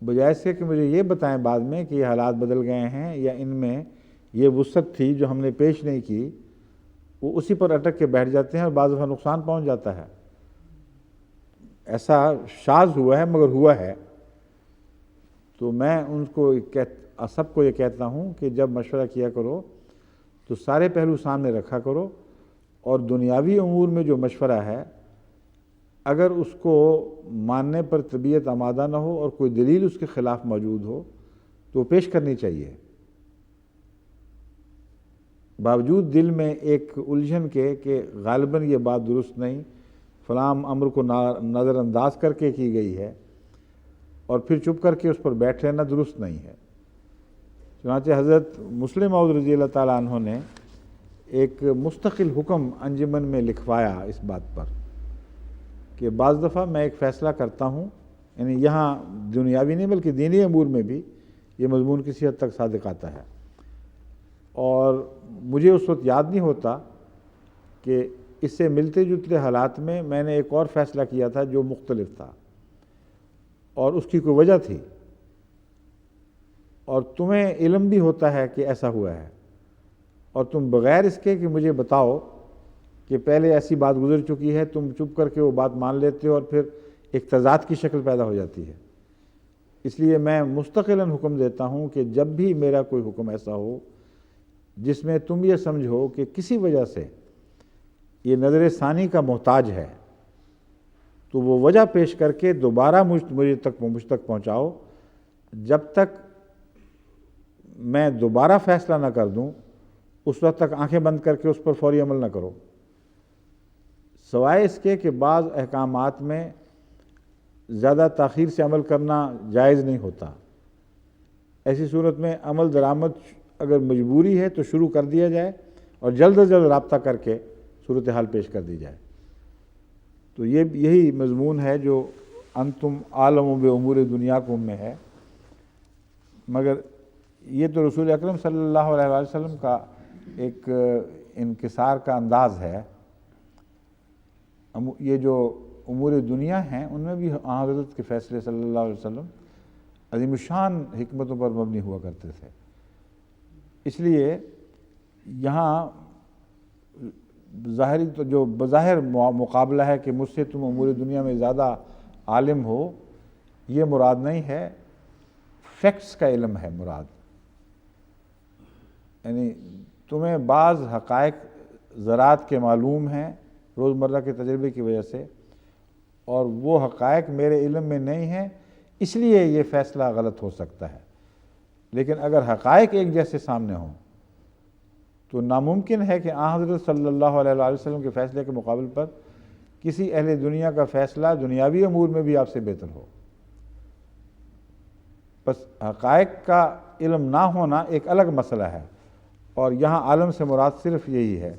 بجائے اس کے کہ مجھے یہ بتائیں بعد میں کہ یہ حالات بدل گئے ہیں یا ان میں یہ وسعت تھی جو ہم نے پیش نہیں کی، وہ اسی پر اٹک کے بیٹھ جاتے ہیں اور بعض دفعہ نقصان پہنچ جاتا ہے۔ ایسا شاذ ہوا ہے مگر ہوا ہے۔ تو میں ان کو سب کو یہ کہتا ہوں کہ جب مشورہ کیا کرو تو سارے پہلو سامنے رکھا کرو، اور دنیاوی امور میں جو مشورہ ہے اگر اس کو ماننے پر طبیعت آمادہ نہ ہو اور کوئی دلیل اس کے خلاف موجود ہو تو پیش کرنی چاہیے، باوجود دل میں ایک الجھن کے کہ غالباً یہ بات درست نہیں، فلاں امر کو نظر انداز کر کے کی گئی ہے، اور پھر چپ کر کے اس پر بیٹھ رہنا درست نہیں ہے۔ چنانچہ حضرت مسلم موعود رضی اللہ تعالیٰ عنہ نے ایک مستقل حکم انجمن میں لکھوایا اس بات پر کہ بعض دفعہ میں ایک فیصلہ کرتا ہوں، یعنی یہاں دنیاوی نہیں بلکہ دینی امور میں بھی یہ مضمون کسی حد تک صادق آتا ہے، اور مجھے اس وقت یاد نہیں ہوتا کہ اس سے ملتے جلتے حالات میں میں نے ایک اور فیصلہ کیا تھا جو مختلف تھا اور اس کی کوئی وجہ تھی، اور تمہیں علم بھی ہوتا ہے کہ ایسا ہوا ہے، اور تم بغیر اس کے کہ مجھے بتاؤ کہ پہلے ایسی بات گزر چکی ہے تم چپ کر کے وہ بات مان لیتے ہو اور پھر ایک تضاد کی شکل پیدا ہو جاتی ہے۔ اس لیے میں مستقلاً حکم دیتا ہوں کہ جب بھی میرا کوئی حکم ایسا ہو جس میں تم یہ سمجھو کہ کسی وجہ سے یہ نظر ثانی کا محتاج ہے، تو وہ وجہ پیش کر کے دوبارہ مجھ تک پہنچاؤ، جب تک میں دوبارہ فیصلہ نہ کر دوں اس وقت تک آنکھیں بند کر کے اس پر فوری عمل نہ کرو، سوائے اس کے کہ بعض احکامات میں زیادہ تاخیر سے عمل کرنا جائز نہیں ہوتا۔ ایسی صورت میں عمل درآمد اگر مجبوری ہے تو شروع کر دیا جائے اور جلد از جلد رابطہ کر کے صورتحال پیش کر دی جائے۔ تو یہی مضمون ہے جو انتم عالم بامور دنیاکم میں ہے، مگر یہ تو رسول اکرم صلی اللہ علیہ وسلم کا ایک انکسار کا انداز ہے۔ یہ جو امور دنیا ہیں ان میں بھی حضرت کے فیصلے صلی اللہ علیہ وسلم عظیم الشان حکمتوں پر مبنی ہوا کرتے تھے، اس لیے یہاں ظاہری تو جو بظاہر مقابلہ ہے کہ مجھ سے تم امور دنیا میں زیادہ عالم ہو، یہ مراد نہیں ہے، فیکٹس کا علم ہے مراد، یعنی تمہیں بعض حقائق زراعت کے معلوم ہیں روزمرہ کے تجربے کی وجہ سے، اور وہ حقائق میرے علم میں نہیں ہیں، اس لیے یہ فیصلہ غلط ہو سکتا ہے۔ لیکن اگر حقائق ایک جیسے سامنے ہوں تو ناممکن ہے کہ حضرت صلی اللہ علیہ وسلم کے فیصلے کے مقابل پر کسی اہل دنیا کا فیصلہ دنیاوی امور میں بھی آپ سے بہتر ہو۔ بس حقائق کا علم نہ ہونا ایک الگ مسئلہ ہے، اور یہاں عالم سے مراد صرف یہی ہے۔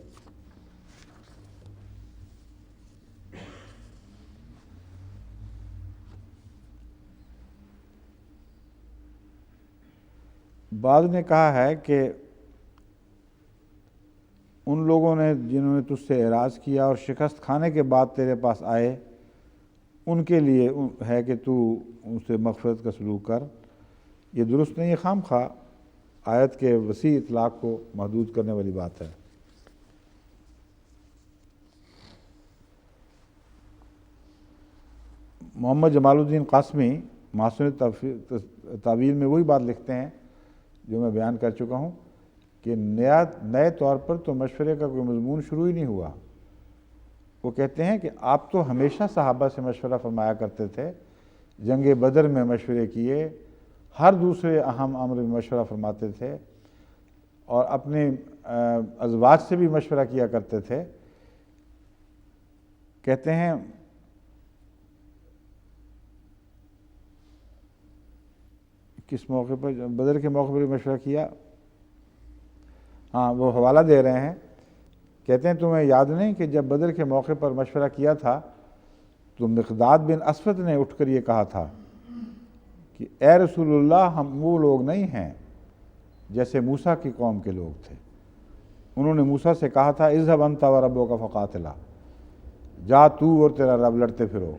بعض نے کہا ہے کہ ان لوگوں نے جنہوں نے تجھ سے اعراض کیا اور شکست کھانے کے بعد تیرے پاس آئے، ان کے لیے ہے کہ تو ان سے مغفرت کا سلوک کر، یہ درست نہیں ہے، خام خواہ آیت کے وسیع اطلاق کو محدود کرنے والی بات ہے۔ محمد جمال الدین قاسمی محاسن تعویل میں وہی بات لکھتے ہیں جو میں بیان کر چکا ہوں کہ نئے طور پر تو مشورے کا کوئی مضمون شروع ہی نہیں ہوا۔ وہ کہتے ہیں کہ آپ تو ہمیشہ صحابہ سے مشورہ فرمایا کرتے تھے، جنگ بدر میں مشورے کیے، ہر دوسرے اہم امر میں مشورہ فرماتے تھے، اور اپنے ازواج سے بھی مشورہ کیا کرتے تھے۔ کہتے ہیں کس موقع پر؟ بدر کے موقع پر مشورہ کیا، ہاں وہ حوالہ دے رہے ہیں، کہتے ہیں تمہیں یاد نہیں کہ جب بدر کے موقع پر مشورہ کیا تھا تو مقداد بن اسود نے اٹھ کر یہ کہا تھا کہ اے رسول اللہ، ہم وہ لوگ نہیں ہیں جیسے موسیٰ کی قوم کے لوگ تھے۔ انہوں نے موسیٰ سے کہا تھا اذهب انت وربک فقاتلا، جا تو اور تیرا رب لڑتے پھرو،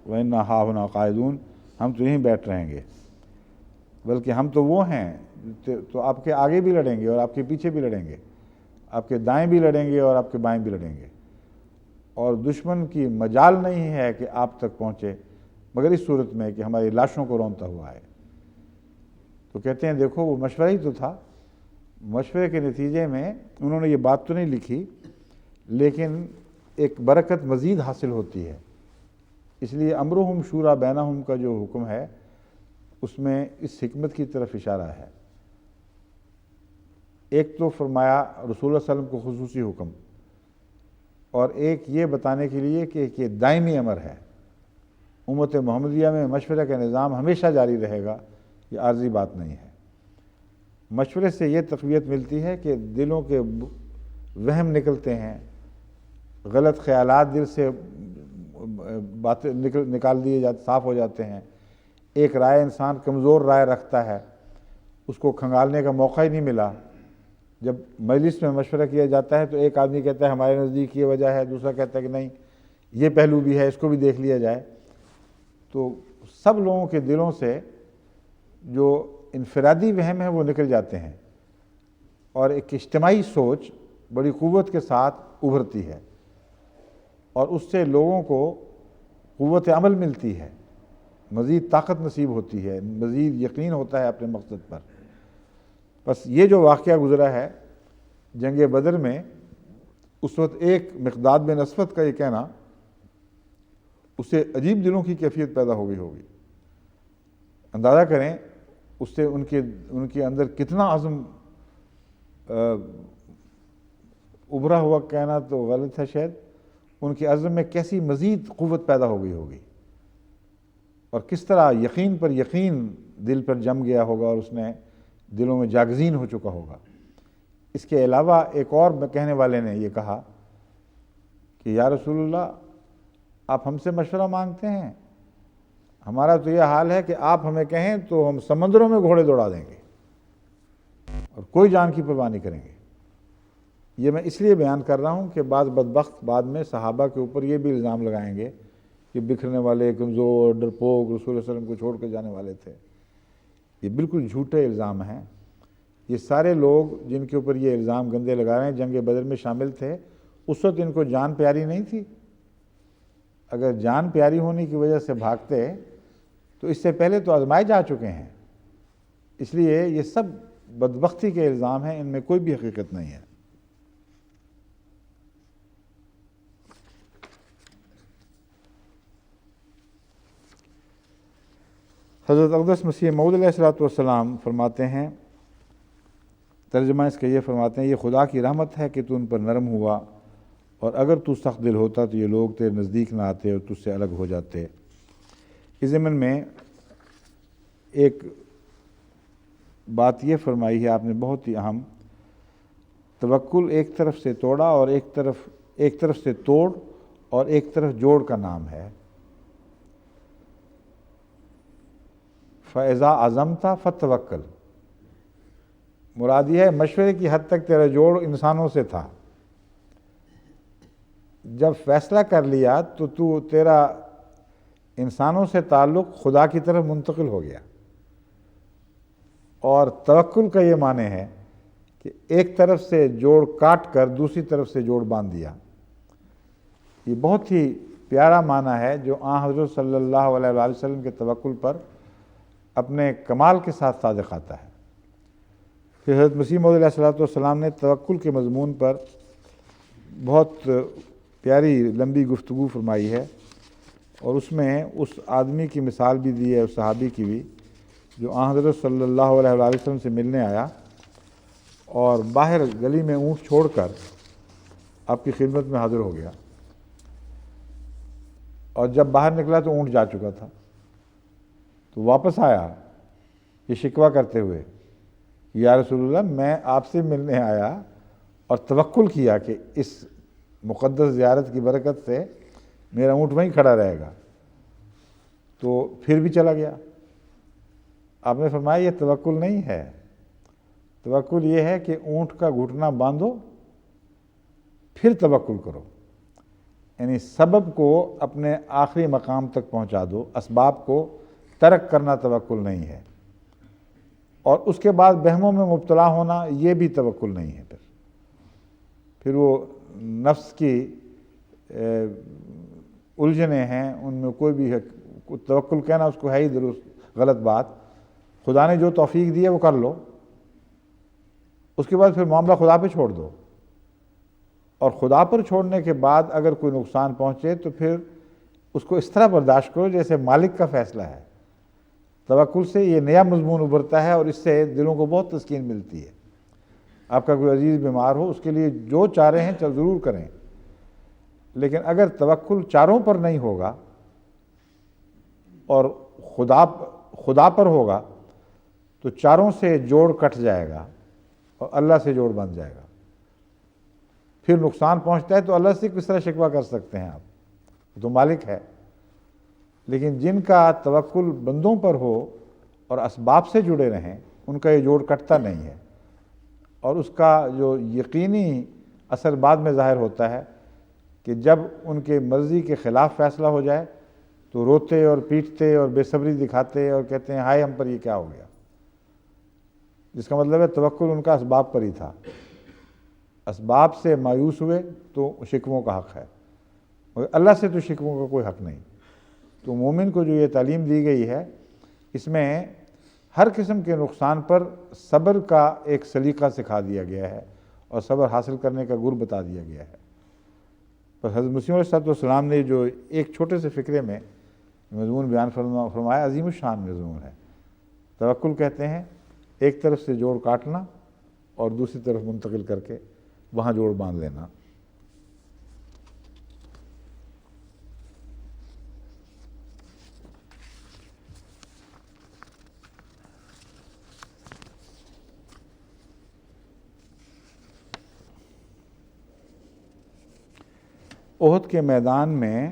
وَإِنَّا هَاهُنَا قَاعِدُونَ، ہم تو یہیں بیٹھ رہیں گے، بلکہ ہم تو وہ ہیں تو آپ کے آگے بھی لڑیں گے اور آپ کے پیچھے بھی لڑیں گے، آپ کے دائیں بھی لڑیں گے اور آپ کے بائیں بھی لڑیں گے، اور دشمن کی مجال نہیں ہے کہ آپ تک پہنچے مگر اس صورت میں کہ ہماری لاشوں کو رونتا ہوا ہے۔ تو کہتے ہیں دیکھو وہ مشورہ ہی تو تھا، مشورے کے نتیجے میں انہوں نے یہ بات تو نہیں لکھی، لیکن ایک برکت مزید حاصل ہوتی ہے۔ اس لیے امرہم شورا بینہم کا جو حکم ہے اس میں اس حکمت کی طرف اشارہ ہے۔ ایک تو فرمایا رسول اللہ صلی اللہ علیہ وسلم کو خصوصی حکم، اور ایک یہ بتانے کے لیے کہ یہ دائمی امر ہے، امت محمدیہ میں مشورے کا نظام ہمیشہ جاری رہے گا، یہ عارضی بات نہیں ہے۔ مشورے سے یہ تقویت ملتی ہے کہ دلوں کے وہم نکلتے ہیں، غلط خیالات دل سے باتیں نکال دیے جاتے، صاف ہو جاتے ہیں۔ ایک رائے انسان کمزور رائے رکھتا ہے، اس کو کھنگالنے کا موقع ہی نہیں ملا۔ جب مجلس میں مشورہ کیا جاتا ہے تو ایک آدمی کہتا ہے ہمارے نزدیک یہ وجہ ہے، دوسرا کہتا ہے کہ نہیں یہ پہلو بھی ہے، اس کو بھی دیکھ لیا جائے، تو سب لوگوں کے دلوں سے جو انفرادی وہم ہے وہ نکل جاتے ہیں، اور ایک اجتماعی سوچ بڑی قوت کے ساتھ ابھرتی ہے، اور اس سے لوگوں کو قوت عمل ملتی ہے، مزید طاقت نصیب ہوتی ہے، مزید یقین ہوتا ہے اپنے مقصد پر۔ بس یہ جو واقعہ گزرا ہے جنگ بدر میں، اس وقت ایک مقداد بن اسود کا یہ کہنا اسے عجیب دلوں کی کیفیت پیدا ہو گئی ہوگی۔ اندازہ کریں اس سے ان کے اندر کتنا عزم ابھرا ہوا، کہنا تو غلط ہے شاید، ان کے عزم میں کیسی مزید قوت پیدا ہو گئی ہوگی، اور کس طرح یقین پر یقین دل پر جم گیا ہوگا اور اس نے دلوں میں جاگزین ہو چکا ہوگا۔ اس کے علاوہ ایک اور کہنے والے نے یہ کہا کہ یا رسول اللہ، آپ ہم سے مشورہ مانگتے ہیں، ہمارا تو یہ حال ہے کہ آپ ہمیں کہیں تو ہم سمندروں میں گھوڑے دوڑا دیں گے اور کوئی جان کی پرواہ نہیں کریں گے۔ یہ میں اس لیے بیان کر رہا ہوں کہ بعض بدبخت بعد میں صحابہ کے اوپر یہ بھی الزام لگائیں گے کہ بکھرنے والے، کمزور، ڈرپوک، رسول اللہ صلی اللہ علیہ وسلم کو چھوڑ کر جانے والے تھے۔ یہ بالکل جھوٹے الزام ہیں۔ یہ سارے لوگ جن کے اوپر یہ الزام گندے لگا رہے ہیں جنگ بدر میں شامل تھے، اس وقت ان کو جان پیاری نہیں تھی۔ اگر جان پیاری ہونے کی وجہ سے بھاگتے تو اس سے پہلے تو آزمائے جا چکے ہیں۔ اس لیے یہ سب بدبختی کے الزام ہیں، ان میں کوئی بھی حقیقت نہیں ہے۔ حضرت اقدس مسیح موعود علیہ السلام فرماتے ہیں، ترجمہ اس کا یہ فرماتے ہیں، یہ خدا کی رحمت ہے کہ تو ان پر نرم ہوا، اور اگر تو سخت دل ہوتا تو یہ لوگ تیرے نزدیک نہ آتے اور تجھ سے الگ ہو جاتے۔ اس ضمن میں ایک بات یہ فرمائی ہے آپ نے بہت ہی اہم، توکل ایک طرف سے توڑا اور ایک طرف سے توڑ اور ایک طرف جوڑ کا نام ہے۔ فَإِذَا عَزَمْتَ فَتَوَكَّلْ، مراد یہ ہے مشورے کی حد تک تیرا جوڑ انسانوں سے تھا، جب فیصلہ کر لیا تو تیرا انسانوں سے تعلق خدا کی طرف منتقل ہو گیا، اور توکل کا یہ معنی ہے کہ ایک طرف سے جوڑ کاٹ کر دوسری طرف سے جوڑ باندھ دیا۔ یہ بہت ہی پیارا معنی ہے جو آن حضرت صلی اللہ علیہ وآلہ وسلم کے توکل پر اپنے کمال کے ساتھ صادق آتا ہے۔ پھر حضرت مسیح موعود علیہ الصلوۃ والسلام نے توکل کے مضمون پر بہت پیاری لمبی گفتگو فرمائی ہے، اور اس میں اس آدمی کی مثال بھی دی ہے، اس صحابی کی بھی، جو آن حضرت صلی اللہ علیہ وآلہ وسلم سے ملنے آیا اور باہر گلی میں اونٹ چھوڑ کر آپ کی خدمت میں حاضر ہو گیا، اور جب باہر نکلا تو اونٹ جا چکا تھا، تو واپس آیا یہ شکوہ کرتے ہوئے، یا رسول اللہ میں آپ سے ملنے آیا اور توکل کیا کہ اس مقدس زیارت کی برکت سے میرا اونٹ وہیں کھڑا رہے گا، تو پھر بھی چلا گیا۔ آپ نے فرمایا یہ توکل نہیں ہے، توکل یہ ہے کہ اونٹ کا گھٹنا باندھو پھر توکل کرو، یعنی سبب کو اپنے آخری مقام تک پہنچا دو، اسباب کو ترک کرنا توکل نہیں ہے، اور اس کے بعد بہموں میں مبتلا ہونا یہ بھی توکل نہیں ہے۔ پھر وہ نفس کی الجھنیں ہیں، ان میں کوئی بھی توکل کہنا اس کو ہے ہی درست غلط بات۔ خدا نے جو توفیق دی ہے وہ کر لو، اس کے بعد پھر معاملہ خدا پہ چھوڑ دو، اور خدا پر چھوڑنے کے بعد اگر کوئی نقصان پہنچے تو پھر اس کو اس طرح برداشت کرو جیسے مالک کا فیصلہ ہے۔ توکل سے یہ نیا مضمون ابھرتا ہے، اور اس سے دلوں کو بہت تسکین ملتی ہے۔ آپ کا کوئی عزیز بیمار ہو، اس کے لیے جو چارے ہیں ضرور کریں، لیکن اگر توکل چاروں پر نہیں ہوگا اور خدا پر ہوگا تو چاروں سے جوڑ کٹ جائے گا اور اللہ سے جوڑ بن جائے گا۔ پھر نقصان پہنچتا ہے تو اللہ سے کس طرح شکوہ کر سکتے ہیں آپ؟ تو مالک ہے۔ لیکن جن کا توکل بندوں پر ہو اور اسباب سے جڑے رہیں، ان کا یہ جوڑ کٹتا نہیں ہے، اور اس کا جو یقینی اثر بعد میں ظاہر ہوتا ہے کہ جب ان کے مرضی کے خلاف فیصلہ ہو جائے تو روتے اور پیٹتے اور بے صبری دکھاتے اور کہتے ہیں ہائے ہم پر یہ کیا ہو گیا، جس کا مطلب ہے توکل ان کا اسباب پر ہی تھا۔ اسباب سے مایوس ہوئے تو شکووں کا حق ہے، مگر اللہ سے تو شکووں کا کوئی حق نہیں۔ تو مومن کو جو یہ تعلیم دی گئی ہے، اس میں ہر قسم کے نقصان پر صبر کا ایک سلیقہ سکھا دیا گیا ہے، اور صبر حاصل کرنے کا گر بتا دیا گیا ہے۔ پر حضرت مسیح علیہ السلام نے جو ایک چھوٹے سے فقرے میں مضمون بیان فرمایا، عظیم الشان مضمون ہے۔ توکل کہتے ہیں ایک طرف سے جوڑ کاٹنا اور دوسری طرف منتقل کر کے وہاں جوڑ باندھ لینا۔ احد کے میدان میں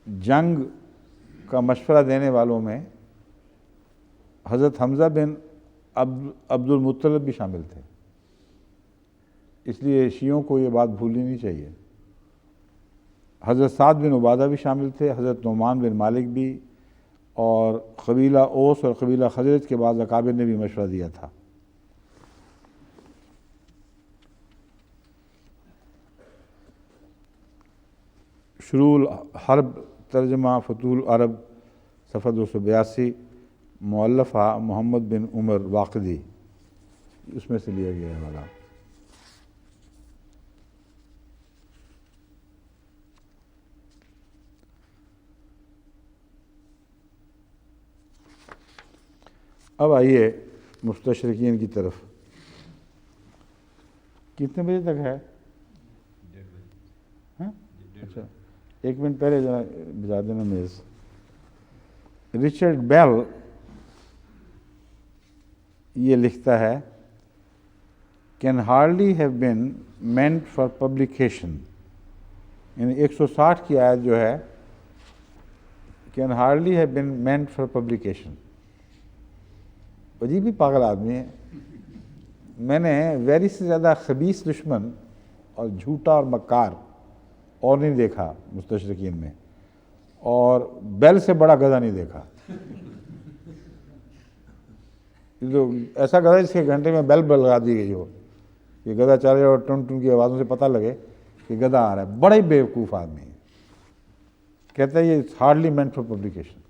جنگ کا مشورہ دینے والوں میں حضرت حمزہ بن عبد المطلب بھی شامل تھے، اس لیے شیعوں کو یہ بات بھولنی نہیں چاہیے۔ حضرت سعد بن عبادہ بھی شامل تھے، حضرت نعمان بن مالک بھی، اور قبیلہ اوس اور قبیلہ خزرج کے بعض اکابر نے بھی مشورہ دیا تھا۔ شروع الحرب، ترجمہ فتوح العرب، صفحہ 282، مؤلفہ محمد بن عمر واقدی، اس میں سے لیا گیا ہے والا۔ اب آئیے مستشرقین کی طرف۔ کتنے بجے تک ہے؟ اچھا، 1 منٹ پہلے بجا دینا میز۔ رچرڈ بیل یہ لکھتا ہے can hardly have been meant for publication، یعنی 160 کی آیت جو ہے can hardly have been meant for publication۔ عجیب ہی پاگل آدمی ہے۔ میں نے ویری سے زیادہ خبیث دشمن اور جھوٹا اور مکار اور نہیں دیکھا مستشرقین میں، اور بیل سے بڑا گدھا نہیں دیکھا۔ تو ایسا گدھا جس کے گھنٹے میں بیل لگا دی گئی ہو کہ گدھا چل رہا اور ٹن ٹن کی آوازوں سے پتہ لگے کہ گدھا آ رہا ہے. بڑا ہی بیوقوف آدمی ہے. کہتا ہے یہ ہارڈلی مینٹ فار پبلیکیشن.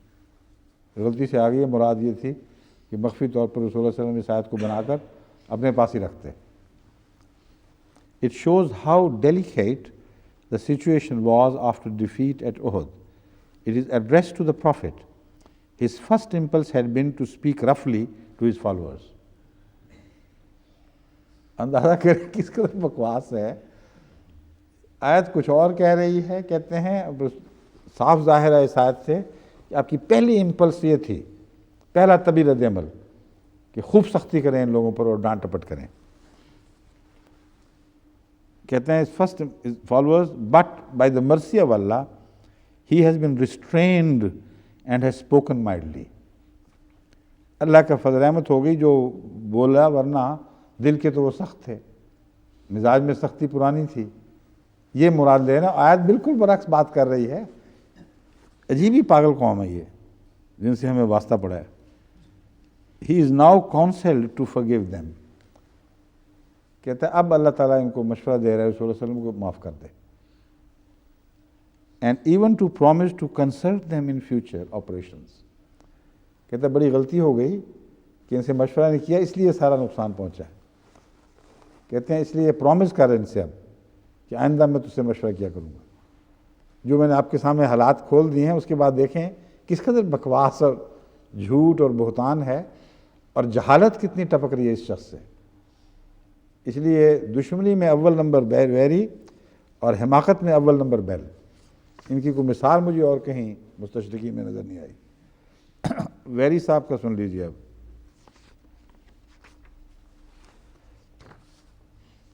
غلطی سے آ گئی ہے. مراد یہ تھی کہ مخفی طور پر رسول اللہ صلی اللہ علیہ وسلم اس آیت کو بنا کر اپنے پاس ہی رکھتے. It shows how delicate the situation was after defeat at Uhud. It is addressed to the Prophet. His first impulse had been to speak roughly to his followers. اندازہ کریں کس قدر بکواس ہے. آیت کچھ اور کہہ رہی ہے. کہتے ہیں صاف ظاہر ہے اس آیت سے کہ آپ کی پہلی امپلس یہ تھی, پہلا طبی رد عمل کہ خوب سختی کریں ان لوگوں پر اور ڈانٹ ٹپٹ کریں. کہتے ہیں first followers, but by the mercy of Allah, he has been restrained and has spoken mildly. اللہ کا فضل رحمت ہو گئی جو بولا, ورنہ دل کے تو وہ سخت تھے, مزاج میں سختی پرانی تھی. یہ مراد لینا. آیت بالکل برعکس بات کر رہی ہے. عجیب ہی پاگل قوم ہے یہ جن سے ہمیں واسطہ پڑا ہے. He is now counseled to forgive them. کہتا ہے اب اللہ تعالیٰ ان کو مشورہ دے رہا ہے رسول اللہ علیہ وسلم کو معاف کر دے. And even to promise to consult them in future operations. کہتا ہے بڑی غلطی ہو گئی کہ ان سے مشورہ نہیں کیا, اس لیے سارا نقصان پہنچا ہے. کہتے ہیں اس لیے پرومس کر ان سے اب کہ آئندہ میں تجھ سے مشورہ کیا کروں گا. جو میں نے آپ کے سامنے حالات کھول دیے ہیں اس کے بعد دیکھیں کس قدر بکواس اور جھوٹ اور بہتان ہے اور جہالت کتنی ٹپک رہی ہے اس شخص سے. اس لیے دشمنی میں اول نمبر ویری اور حماقت میں اول نمبر بیل. ان کی کوئی مثال مجھے اور کہیں مستشرقین میں نظر نہیں آئی. ویری صاحب کا سن لیجیے اب.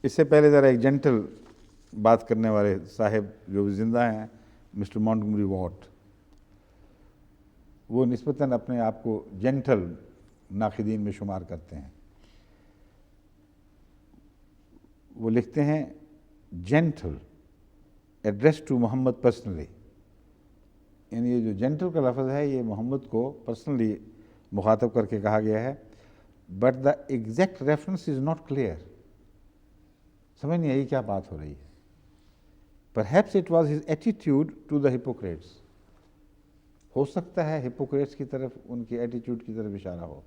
اس سے پہلے ذرا ایک جنٹل بات کرنے والے صاحب جو زندہ ہیں, مسٹر مونٹگومری واٹ, وہ نسبتاً اپنے آپ کو جنٹل ناقدین میں شمار کرتے ہیں. وہ لکھتے ہیں gentle address to Mohammad personally. یعنی یہ جو جینٹل کا لفظ ہے یہ محمد کو پرسنلی مخاطب کر کے کہا گیا ہے. But the exact reference is not clear. سمجھ نہیں آئی کیا بات ہو رہی ہے. Perhaps it was his attitude to the hypocrites. ہو سکتا ہے ہپوکریٹس کی طرف ان کی ایٹیٹیوڈ کی طرف اشارہ ہو,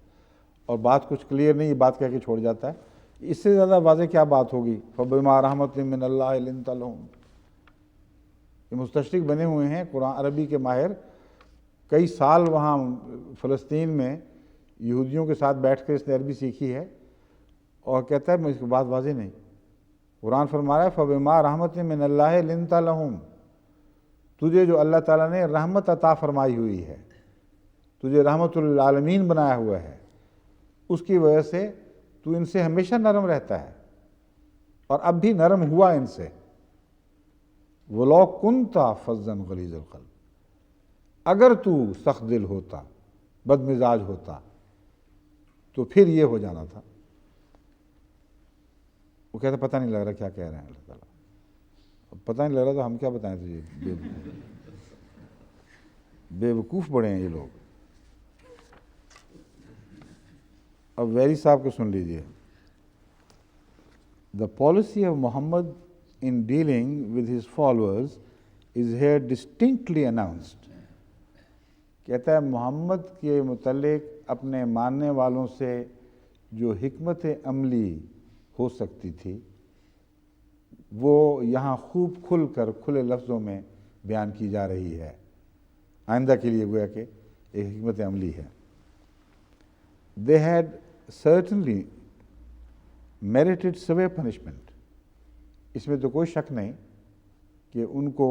اور بات کچھ کلیئر نہیں, یہ بات کہہ کے چھوڑ جاتا ہے. اس سے زیادہ واضح کیا بات ہوگی؟ فَبِمَا رَحْمَةٍ مِّنَ اللَّهِ لِنْتَ لَهُمْ. یہ مستشرق بنے ہوئے ہیں, قرآن عربی کے ماہر, کئی سال وہاں فلسطین میں یہودیوں کے ساتھ بیٹھ کر اس نے عربی سیکھی ہے, اور کہتا ہے مجھ کو بات واضح نہیں. قرآن فرما رہا ہے فَبِمَا رَحْمَةٍ مِّنَ اللَّهِ لِنْتَ لَهُمْ. تجھے جو اللہ تعالیٰ نے رحمت عطا فرمائی ہوئی ہے, تجھے رحمت للعالمین بنایا ہوا ہے, اس کی وجہ سے تو ان سے ہمیشہ نرم رہتا ہے, اور اب بھی نرم ہوا ان سے. وَلَوْ كُنْتَ فَظًّا غَلِيظَ الْقَلْبِ. اگر تو سخت دل ہوتا, بد مزاج ہوتا, تو پھر یہ ہو جانا تھا. وہ کہتا پتہ نہیں لگ رہا کیا کہہ رہے ہیں اللہ تعالیٰ. پتہ نہیں لگ رہا تو ہم کیا بتائیں تجھے, بے وقوف بڑے ہیں یہ لوگ. اب ویری صاحب کو سن لیجیے. The policy of Muhammad in dealing with his followers is here distinctly announced. کہتا ہے محمد کے متعلق اپنے ماننے والوں سے جو حکمت عملی ہو سکتی تھی وہ یہاں خوب کھل کر کھلے لفظوں میں بیان کی جا رہی ہے. آئندہ کے لیے گویا کہ ایک حکمت عملی ہے. They had certainly merited severe punishment. اس میں تو کوئی شک نہیں کہ ان کو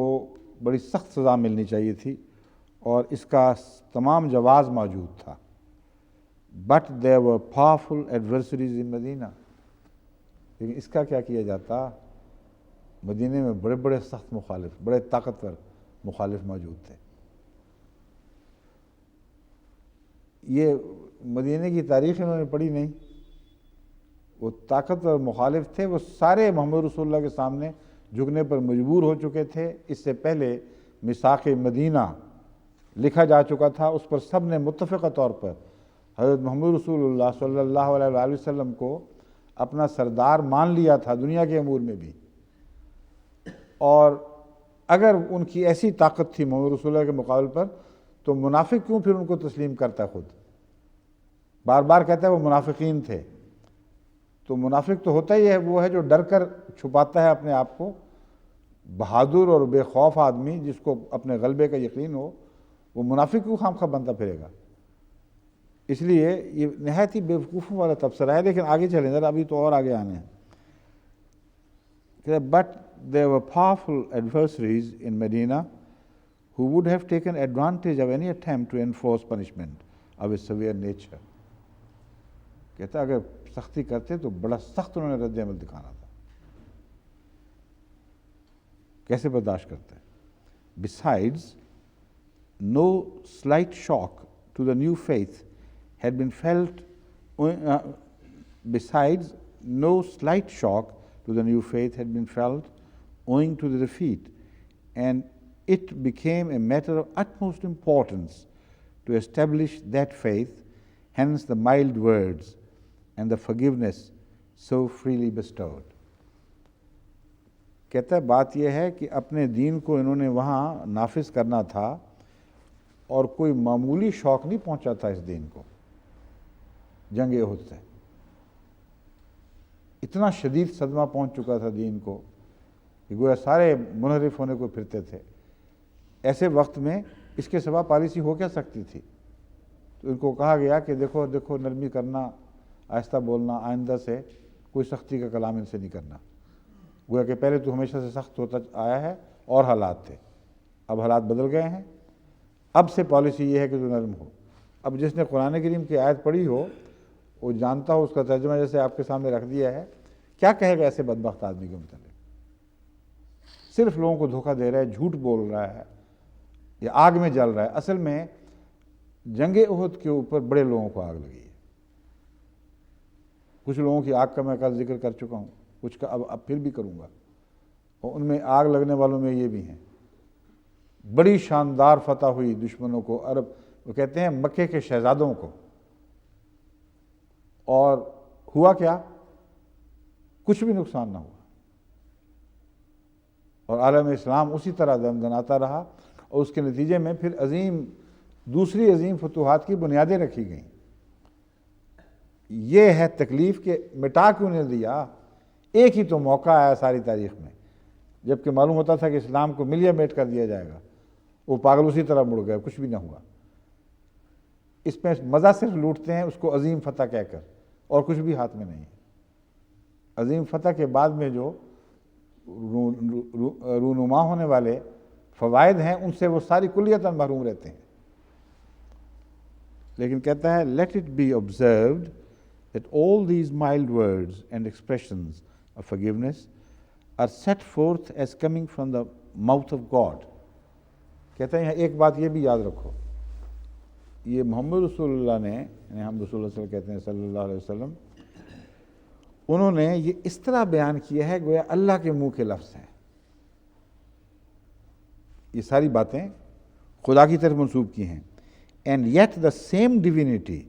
بڑی سخت سزا ملنی چاہیے تھی, اور اس کا تمام جواز موجود تھا. But there were powerful adversaries in Medina. لیکن اس کا کیا کیا جاتا, مدینے میں بڑے بڑے سخت مخالف, بڑے طاقتور مخالف موجود تھے. یہ مدینے کی تاریخ انہوں نے پڑھی نہیں. وہ طاقتور مخالف تھے, وہ سارے محمد رسول اللہ کے سامنے جھکنے پر مجبور ہو چکے تھے. اس سے پہلے میثاق مدینہ لکھا جا چکا تھا, اس پر سب نے متفقہ طور پر حضرت محمد رسول اللہ صلی اللہ علیہ وآلہ وسلم کو اپنا سردار مان لیا تھا دنیا کے امور میں بھی، اور اگر ان کی ایسی طاقت تھی محمد رسول اللہ کے مقابل پر، تو منافق کیوں پھر ان کو تسلیم کرتا خود؟ بار بار کہتا ہے وہ منافقین تھے، تو منافق تو ہوتا ہی ہے، وہ ہے جو ڈر کر چھپاتا ہے اپنے آپ کو۔ بہادر اور بے خوف آدمی جس کو اپنے غلبے کا یقین ہو، وہ منافق کیوں خام خواہ بنتا پھرے گا؟ اس لیے یہ نہایت ہی بیوقوفوں والا تبصرہ ہے، لیکن آگے چلیں ذرا، ابھی تو اور آگے آنے ہیں۔ But there were powerful adversaries in Medina who would have taken advantage of any attempt to enforce punishment of a severe nature. کہتا اگر سختی کرتے تو بڑا سخت انہوں نے رد عمل دکھانا تھا، کیسے برداشت کرتے ہیں؟ Besides, no slight shock to the new faith had been felt owing to the defeat, and it became a matter of utmost importance to establish that faith, hence the mild words and the forgiveness so freely bestowed. کہتا ہے بات یہ ہے کہ اپنے دین کو انہوں نے وہاں نافذ کرنا تھا، اور کوئی معمولی شوق نہیں پہنچا تھا اس دین کو جنگ احد سے۔ اتنا شدید صدمہ پہنچ چکا تھا دین کو کہ گویا سارے منحرف ہونے کو پھرتے تھے۔ ایسے وقت میں اس کے سوا پالیسی ہو کیا سکتی تھی؟ تو ان کو کہا گیا کہ دیکھو دیکھو، نرمی کرنا، آہستہ بولنا، آئندہ سے کوئی سختی کا کلام ان سے نہیں کرنا۔ گویا کہ پہلے تو ہمیشہ سے سخت ہوتا آیا ہے اور حالات تھے، اب حالات بدل گئے ہیں، اب سے پالیسی یہ ہے کہ جو نرم ہو۔ اب جس نے قرآن کریم کی آیت پڑھی ہو، وہ جانتا ہو اس کا ترجمہ جیسے آپ کے سامنے رکھ دیا ہے، کیا کہے گا ایسے بدبخت آدمی کے متعلق؟ صرف لوگوں کو دھوکہ دے رہا ہے، جھوٹ بول رہا ہے، یا آگ میں جل رہا ہے۔ اصل میں جنگ احد کے اوپر بڑے لوگوں کو آگ لگی ہے۔ کچھ لوگوں کی آگ کا میں کل ذکر کر چکا ہوں، کچھ کا اب پھر بھی کروں گا، اور ان میں آگ لگنے والوں میں یہ بھی ہیں۔ بڑی شاندار فتح ہوئی دشمنوں کو، عرب وہ کہتے ہیں مکے کے شہزادوں کو، اور ہوا کیا؟ کچھ بھی نقصان نہ ہوا، اور عالم اسلام اسی طرح دندناتا رہا، اور اس کے نتیجے میں پھر دوسری عظیم فتوحات کی بنیادیں رکھی گئیں۔ یہ ہے تکلیف کہ مٹا کیوں نہیں دیا؟ ایک ہی تو موقع آیا ساری تاریخ میں، جبکہ معلوم ہوتا تھا کہ اسلام کو ملیا میٹ کر دیا جائے گا، وہ پاگل اسی طرح مڑ گئے، کچھ بھی نہ ہوا۔ اس میں مزہ صرف لوٹتے ہیں اس کو عظیم فتح کہہ کر، اور کچھ بھی ہاتھ میں نہیں ہے۔ عظیم فتح کے بعد میں جو رونما ہونے والے فوائد ہیں، ان سے وہ ساری کلیتاً محروم رہتے ہیں۔ لیکن کہتا ہے let it be observed that all these mild words and expressions of forgiveness are set forth as coming from the mouth of God. کہتا ہے یہاں ایک بات یہ بھی یاد رکھو، یہ محمد رسول اللہ نے، یعنی ہم رسول اللہ کہتے ہیں صلی اللہ علیہ وسلم، انہوں نے یہ اس طرح بیان کیا ہے گویا اللہ کے منہ کے لفظ ہیں۔ یہ ساری باتیں خدا کی طرف منسوب کی ہیں۔ And yet the same divinity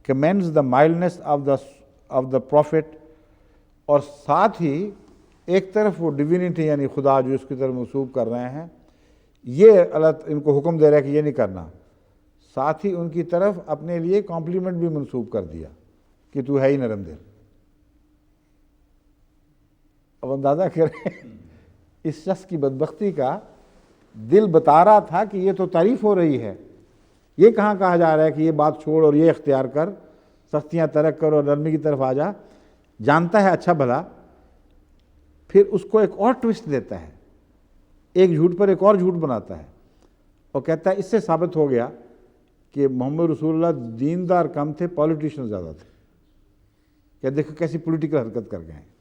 commends the mildness of the prophet، اور ساتھ ہی ایک طرف وہ ڈیوینٹی یعنی خدا جو اس کی طرف منسوب کر رہے ہیں، یہ اللہ ان کو حکم دے رہا ہے کہ یہ نہیں کرنا، ساتھ ہی ان کی طرف اپنے لیے کمپلیمنٹ بھی منسوب کر دیا کہ تو ہے ہی نرم دل۔ اب اندازہ کریں اس شخص کی بدبختی کا، دل بتا رہا تھا کہ یہ تو تعریف ہو رہی ہے، یہ کہاں کہا جا رہا ہے کہ یہ بات چھوڑ اور یہ اختیار کر، سختیاں ترک کر اور نرمی کی طرف آ جا۔ جانتا ہے اچھا بھلا، پھر اس کو ایک اور ٹوسٹ دیتا ہے، ایک جھوٹ پر ایک اور جھوٹ بناتا ہے، اور کہتا ہے اس سے ثابت ہو گیا کہ محمد رسول اللہ دیندار کم تھے، پولیٹیشن زیادہ تھے۔ کہ دیکھو کیسی پولیٹیکل حرکت کر گئے ہیں۔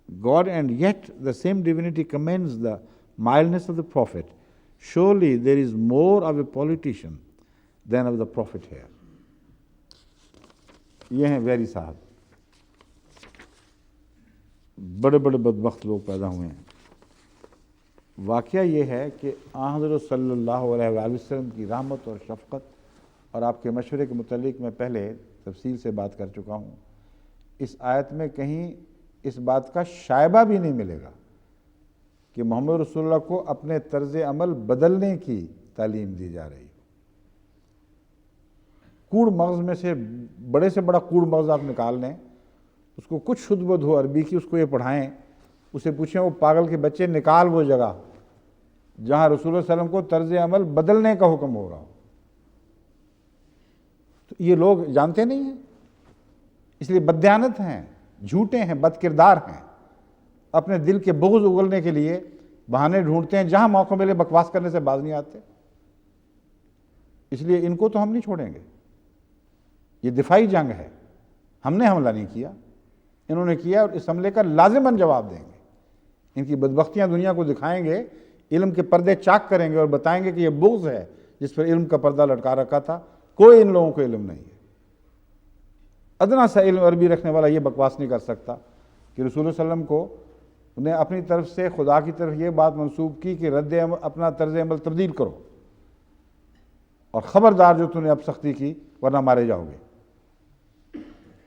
God and yet the same divinity commends the mildness of the prophet. Surely there is more of a politician than of the prophet here. یہ ہیں ویری صاحب، بڑے بڑے بدبخت لوگ پیدا ہوئے ہیں۔ واقعہ یہ ہے کہ آن حضرت صلی اللہ علیہ وآلہ وسلم کی رحمت اور شفقت اور آپ کے مشورے کے متعلق میں پہلے تفصیل سے بات کر چکا ہوں، اس آیت میں کہیں اس بات کا شائبہ بھی نہیں ملے گا کہ محمد رسول اللہ کو اپنے طرز عمل بدلنے کی تعلیم دی جا رہی ہے۔ کوڑ مغز میں سے بڑے سے بڑا کوڑ مغز آپ نکال لیں، اس کو کچھ شدھ بدھ ہو عربی کی، اس کو یہ پڑھائیں، اسے پوچھیں وہ پاگل کے بچے نکال وہ جگہ جہاں رسول اللہ صلی اللہ علیہ وسلم کو طرز عمل بدلنے کا حکم ہو رہا ہو۔ تو یہ لوگ جانتے نہیں ہیں، اس لیے بددیانت ہیں، جھوٹے ہیں، بد کردار ہیں، اپنے دل کے بغض اگلنے کے لیے بہانے ڈھونڈتے ہیں، جہاں موقع ملے بکواس کرنے سے باز نہیں آتے۔ اس لیے ان کو تو ہم نہیں چھوڑیں گے، یہ دفاعی جنگ ہے، ہم نے حملہ نہیں کیا، انہوں نے کیا، اور اس حملے کا لازماً جواب دیں گے۔ ان کی بدبختیاں دنیا کو دکھائیں گے، علم کے پردے چاک کریں گے اور بتائیں گے کہ یہ بغض ہے جس پر علم کا پردہ لٹکا رکھا تھا، کوئی ان لوگوں کو علم نہیں ہے۔ ادنا سا علم عربی رکھنے والا یہ بکواس نہیں کر سکتا کہ رسول اللہ صلی اللہ علیہ وسلم کو انہیں اپنی طرف سے خدا کی طرف یہ بات منسوب کی کہ اپنا طرز عمل تبدیل کرو، اور خبردار جو تم نے اب سختی کی ورنہ مارے جاؤ گے۔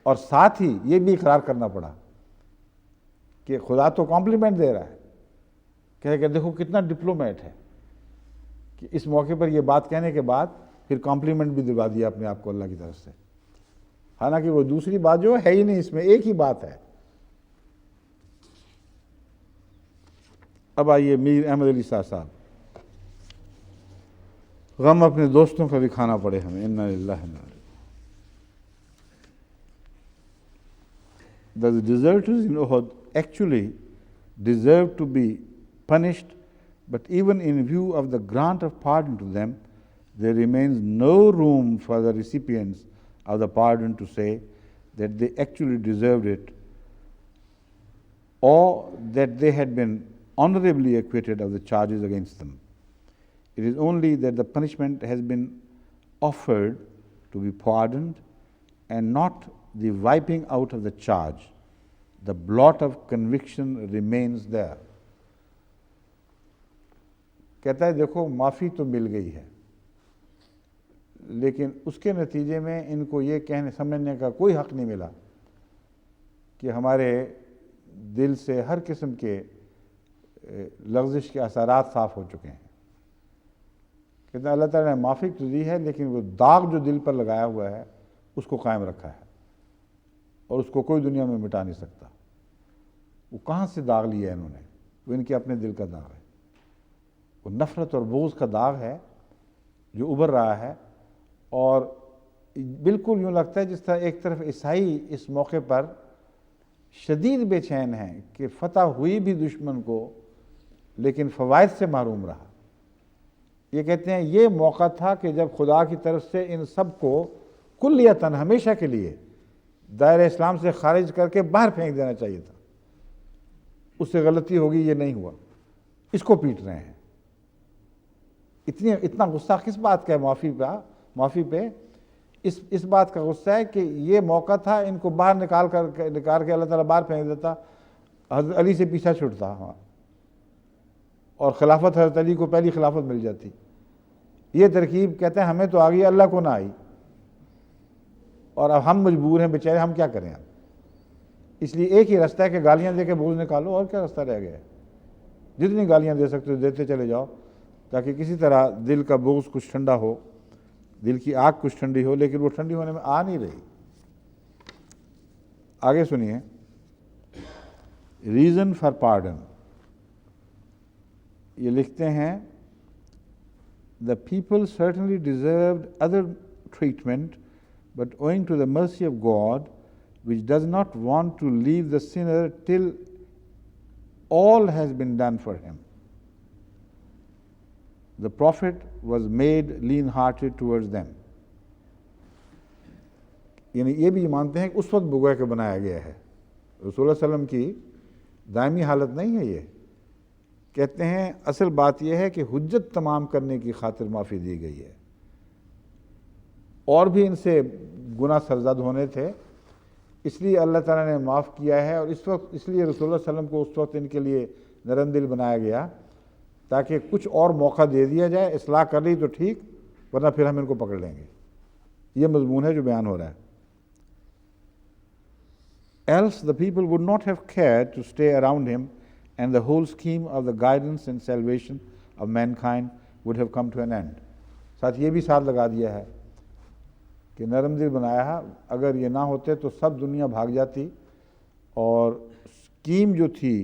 اور ساتھ ہی یہ بھی اقرار کرنا پڑا کہ خدا تو کمپلیمنٹ دے رہا ہے، کہے کہ دیکھو کتنا ڈپلومیٹ ہے کہ اس موقع پر یہ بات کہنے کے بعد پھر کمپلیمنٹ بھی دلوا دیا اپنے آپ کو اللہ کی طرف سے، حالانکہ وہ دوسری بات جو ہے ہی نہیں، اس میں ایک ہی بات ہے۔ اب آئیے میر احمد علی شاہ صاحب، غم اپنے دوستوں کا بھی کھانا پڑے ہمیں، انا للہ و انا الیہ۔ The deserters in Uhud actually deserve to be punished, but even in view of the grant of pardon to them, there remains no room for the recipients of the pardon to say that they actually deserved it or that they had been honorably acquitted of the charges against them. It is only that the punishment has been offered to be pardoned and not the wiping out of the charge. The blot of conviction remains there. کہتا ہے دیکھو معافی تو مل گئی ہے، لیکن اس کے نتیجے میں ان کو یہ کہنے سمجھنے کا کوئی حق نہیں ملا کہ ہمارے دل سے ہر قسم کے لغزش کے اثرات صاف ہو چکے ہیں۔ کہتا ہے اللہ تعالیٰ نے معافی تو دی ہے، لیکن وہ داغ جو دل پر لگایا ہوا ہے اس کو قائم رکھا ہے، اور اس کو کوئی دنیا میں مٹا نہیں سکتا۔ وہ کہاں سے داغ لیا ہے انہوں نے؟ وہ ان کے اپنے دل کا داغ ہے، وہ نفرت اور بغض کا داغ ہے جو ابھر رہا ہے، اور بالکل یوں لگتا ہے جس طرح ایک طرف عیسائی اس موقع پر شدید بے چین ہیں کہ فتح ہوئی بھی دشمن کو لیکن فوائد سے محروم رہا۔ یہ کہتے ہیں یہ موقع تھا کہ جب خدا کی طرف سے ان سب کو کلیتاً ہمیشہ کے لیے دائرہ اسلام سے خارج کر کے باہر پھینک دینا چاہیے تھا، اس سے غلطی ہوگی، یہ نہیں ہوا، اس کو پیٹ رہے ہیں۔ اتنا غصہ کس بات کا ہے معافی پہ؟ اس بات کا غصہ ہے کہ یہ موقع تھا ان کو باہر نکال کے اللہ تعالیٰ باہر پھینک دیتا، حضرت علی سے پیچھا چھوٹتا اور خلافت حضرت علی کو پہلی خلافت مل جاتی۔ یہ ترکیب کہتے ہیں ہمیں تو آ گئی، اللہ کو نہ آئی، اور اب ہم مجبور ہیں بیچارے، ہم کیا کریں اب؟ اس لیے ایک ہی راستہ ہے کہ گالیاں دے کے بغض نکالو، اور کیا راستہ رہ گیا ہے؟ جتنی گالیاں دے سکتے ہو دیتے چلے جاؤ، تاکہ کسی طرح دل کا بغض کچھ ٹھنڈا ہو، دل کی آگ کچھ ٹھنڈی ہو، لیکن وہ ٹھنڈی ہونے میں آ نہیں رہی۔ آگے سنیے، ریزن فار پارڈن، یہ لکھتے ہیں The people certainly deserved other treatment, but owing to the mercy of God, which does not want to leave the sinner till all has been done for him, the Prophet was made lean-hearted towards them. یعنی یہ بھی مانتے ہیں کہ اس وقت بگویا کے بنایا گیا ہے، رسول اللہ صلی اللہ علیہ وسلم کی دائمی حالت نہیں ہے۔ یہ کہتے ہیں اصل بات یہ ہے کہ حجت تمام کرنے کی خاطر معافی دی گئی ہے، اور بھی ان سے گناہ سرزد ہونے تھے، اس لیے اللہ تعالیٰ نے معاف کیا ہے، اور اس وقت اس لیے رسول اللہ صلی اللہ علیہ وسلم کو اس وقت ان کے لیے نرم دل بنایا گیا تاکہ کچھ اور موقع دے دیا جائے، اصلاح کر لی تو ٹھیک، ورنہ پھر ہم ان کو پکڑ لیں گے۔ یہ مضمون ہے جو بیان ہو رہا ہے. Else the people would not have cared to stay around him, and the whole scheme of the guidance and salvation of mankind would have come to an end. ساتھ یہ بھی ساتھ لگا دیا ہے کہ نرم دل بنایا، اگر یہ نہ ہوتے تو سب دنیا بھاگ جاتی اور اسکیم جو تھی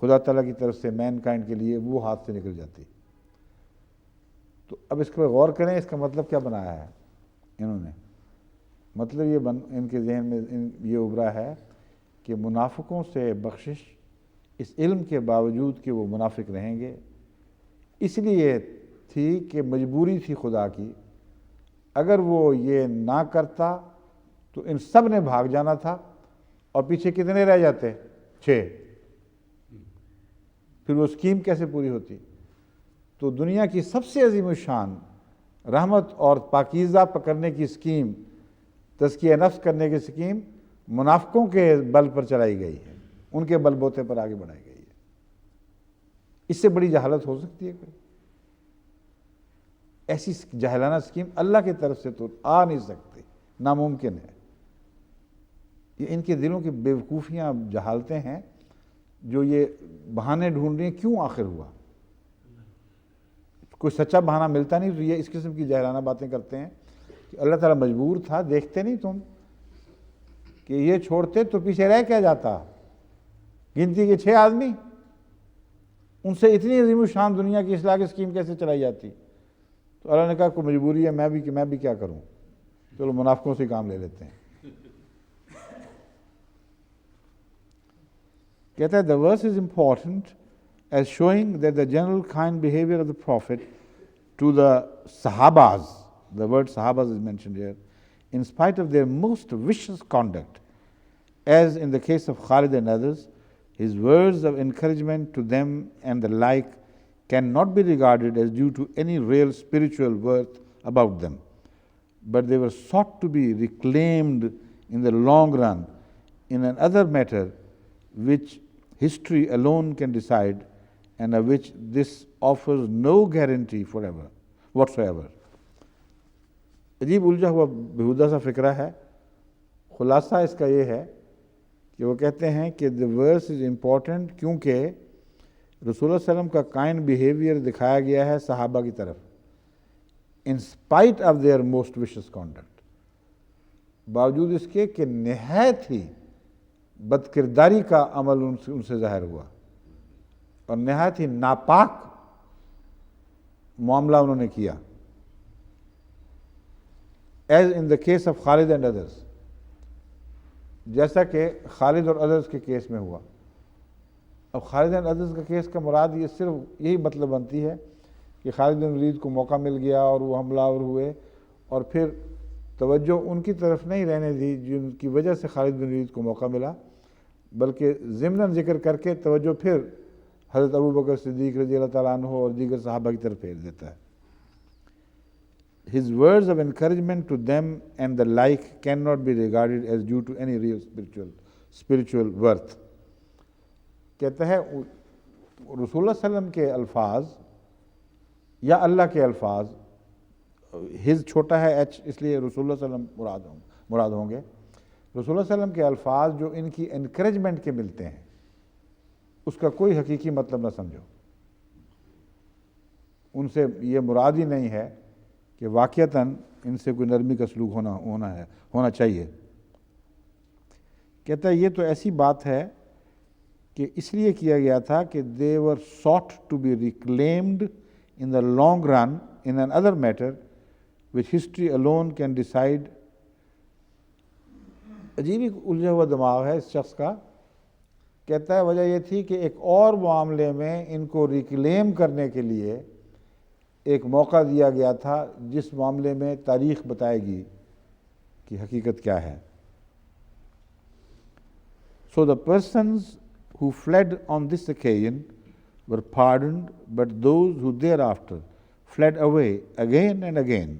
خدا تعالیٰ کی طرف سے مین کائنڈ کے لیے وہ ہاتھ سے نکل جاتی. تو اب اس پہ غور کریں، اس کا مطلب کیا بنایا ہے انہوں نے. مطلب یہ ان کے ذہن میں یہ ابھرا ہے کہ منافقوں سے بخشش اس علم کے باوجود کہ وہ منافق رہیں گے، اس لیے تھی کہ مجبوری تھی خدا کی. اگر وہ یہ نہ کرتا تو ان سب نے بھاگ جانا تھا، اور پیچھے کتنے رہ جاتے؟ 6. پھر وہ اسکیم کیسے پوری ہوتی؟ تو دنیا کی سب سے عظیم الشان رحمت اور پاکیزہ پکڑنے کی اسکیم، تزکیہ نفس کرنے کی اسکیم منافقوں کے بل پر چلائی گئی ہے، ان کے بل بوتے پر آگے بڑھائی گئی ہے. اس سے بڑی جہالت ہو سکتی ہے کوئی؟ ایسی جاہلانہ اسکیم اللہ کی طرف سے تو آ نہیں سکتی، ناممکن ہے. یہ ان کے دلوں کی بیوقوفیاں، جہالتیں ہیں جو یہ بہانے ڈھونڈ رہی ہیں. کیوں آخر ہوا؟ کوئی سچا بہانہ ملتا نہیں تو یہ اس قسم کی جاہلانہ باتیں کرتے ہیں کہ اللہ تعالیٰ مجبور تھا. دیکھتے نہیں تم کہ یہ چھوڑتے تو پیچھے رہ کیا جاتا؟ گنتی کے 6 آدمی، ان سے اتنی عظیم الشان دنیا کی اصلاح کی اسکیم کیسے چلائی جاتی؟ تو اللہ نے کہا کوئی مجبوری ہے، میں بھی کیا کروں، چلو منافقوں سے کام لے لیتے ہیں. کہتا ہے the verse is important as showing that the general kind behavior of the Prophet to the Sahabas, the word Sahabas is mentioned here, in spite of their most vicious conduct, as in the case of Khalid and others, his words of encouragement to them and the like cannot be regarded as due to any real spiritual worth about them, but they were sought to be reclaimed in the long run in another matter which history alone can decide and of which this offers no guarantee forever whatsoever. عجیب الجھا ہوا بےہودہ سا فکرہ ہے. خلاصہ اس کا یہ ہے کہ وہ کہتے ہیں کہ the verse is important کیونکہ رسول اللہ علیہ وسلم کا کائنڈ بیہیویئر دکھایا گیا ہے صحابہ کی طرف in spite of their most vicious conduct، باوجود اس کے کہ نہایت ہی بد کرداری کا عمل ان سے ظاہر ہوا اور نہایت ہی ناپاک معاملہ انہوں نے کیا. as in the case of Khalid and others، جیسا کہ خالد اور ادرس کے کیس میں ہوا. اب خالد اینڈ ادرس کا کیس کا مراد یہ صرف یہی مطلب بنتی ہے کہ خالد بن ولید کو موقع مل گیا اور وہ حملہ آور ہوئے، اور پھر توجہ ان کی طرف نہیں رہنے دی جن کی وجہ سے خالد بن ولید کو موقع ملا، بلکہ ضمناً ذکر کر کے توجہ پھر حضرت ابوبکر صدیق رضی اللہ تعالیٰ عنہ اور دیگر صحابہ کی طرف پھیر دیتا ہے. His words of encouragement to them and the like cannot be regarded as due to any real spiritual worth. کہتا ہے رسول اللہ صلی اللہ علیہ وسلم کے الفاظ یا اللہ کے الفاظ، ہز چھوٹا ہے ایچ اس لیے رسول اللہ صلی اللہ علیہ وسلم مراد ہوں گے. رسول اللہ صلی اللہ علیہ وسلم کے الفاظ جو ان کی انکریجمنٹ کے ملتے ہیں اس کا کوئی حقیقی مطلب نہ سمجھو. ان سے یہ مراد ہی نہیں ہے کہ واقعتاً ان سے کوئی نرمی کا سلوک ہونا چاہیے. کہتا ہے یہ تو ایسی بات ہے کہ اس لیے کیا گیا تھا کہ they were sought to be reclaimed in the long run in another matter which history alone can decide. عجیب ہی الجھا ہوا دماغ ہے اس شخص کا. کہتا ہے وجہ یہ تھی کہ ایک اور معاملے میں ان کو ریکلیم کرنے کے لیے ایک موقع دیا گیا تھا جس معاملے میں تاریخ بتائے گی کہ حقیقت کیا ہے. So the persons who fled on this occasion were pardoned, but those who thereafter fled away again and again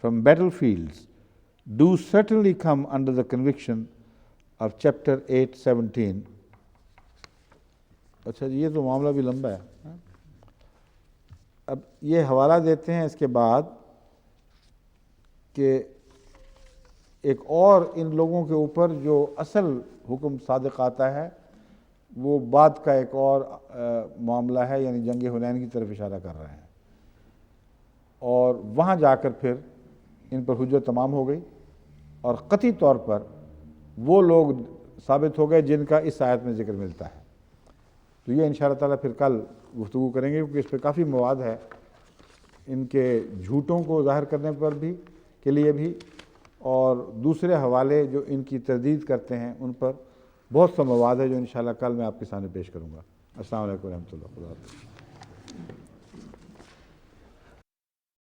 from battlefields do certainly come under the conviction of chapter 8:17. اچھا یہ تو معاملہ بھی لمبا ہے. اب یہ حوالہ دیتے ہیں اس کے بعد کہ ایک اور ان لوگوں کے اوپر جو اصل حکم صادق آتا ہے وہ بعد کا ایک اور معاملہ ہے، یعنی جنگ حنین کی طرف اشارہ کر رہے ہیں، اور وہاں جا کر پھر ان پر حجت تمام ہو گئی اور قطعی طور پر وہ لوگ ثابت ہو گئے جن کا اس آیت میں ذکر ملتا ہے۔ تو یہ انشاءاللہ تعالیٰ پھر کل گفتگو کریں گے، کیونکہ اس پہ کافی مواد ہے، ان کے جھوٹوں کو ظاہر کرنے پر بھی کے لیے بھی، اور دوسرے حوالے جو ان کی تردید کرتے ہیں ان پر بہت سا مواد ہے جو انشاءاللہ کل میں آپ کے سامنے پیش کروں گا۔ السلام علیکم ورحمۃ اللہ وبرکاتہ۔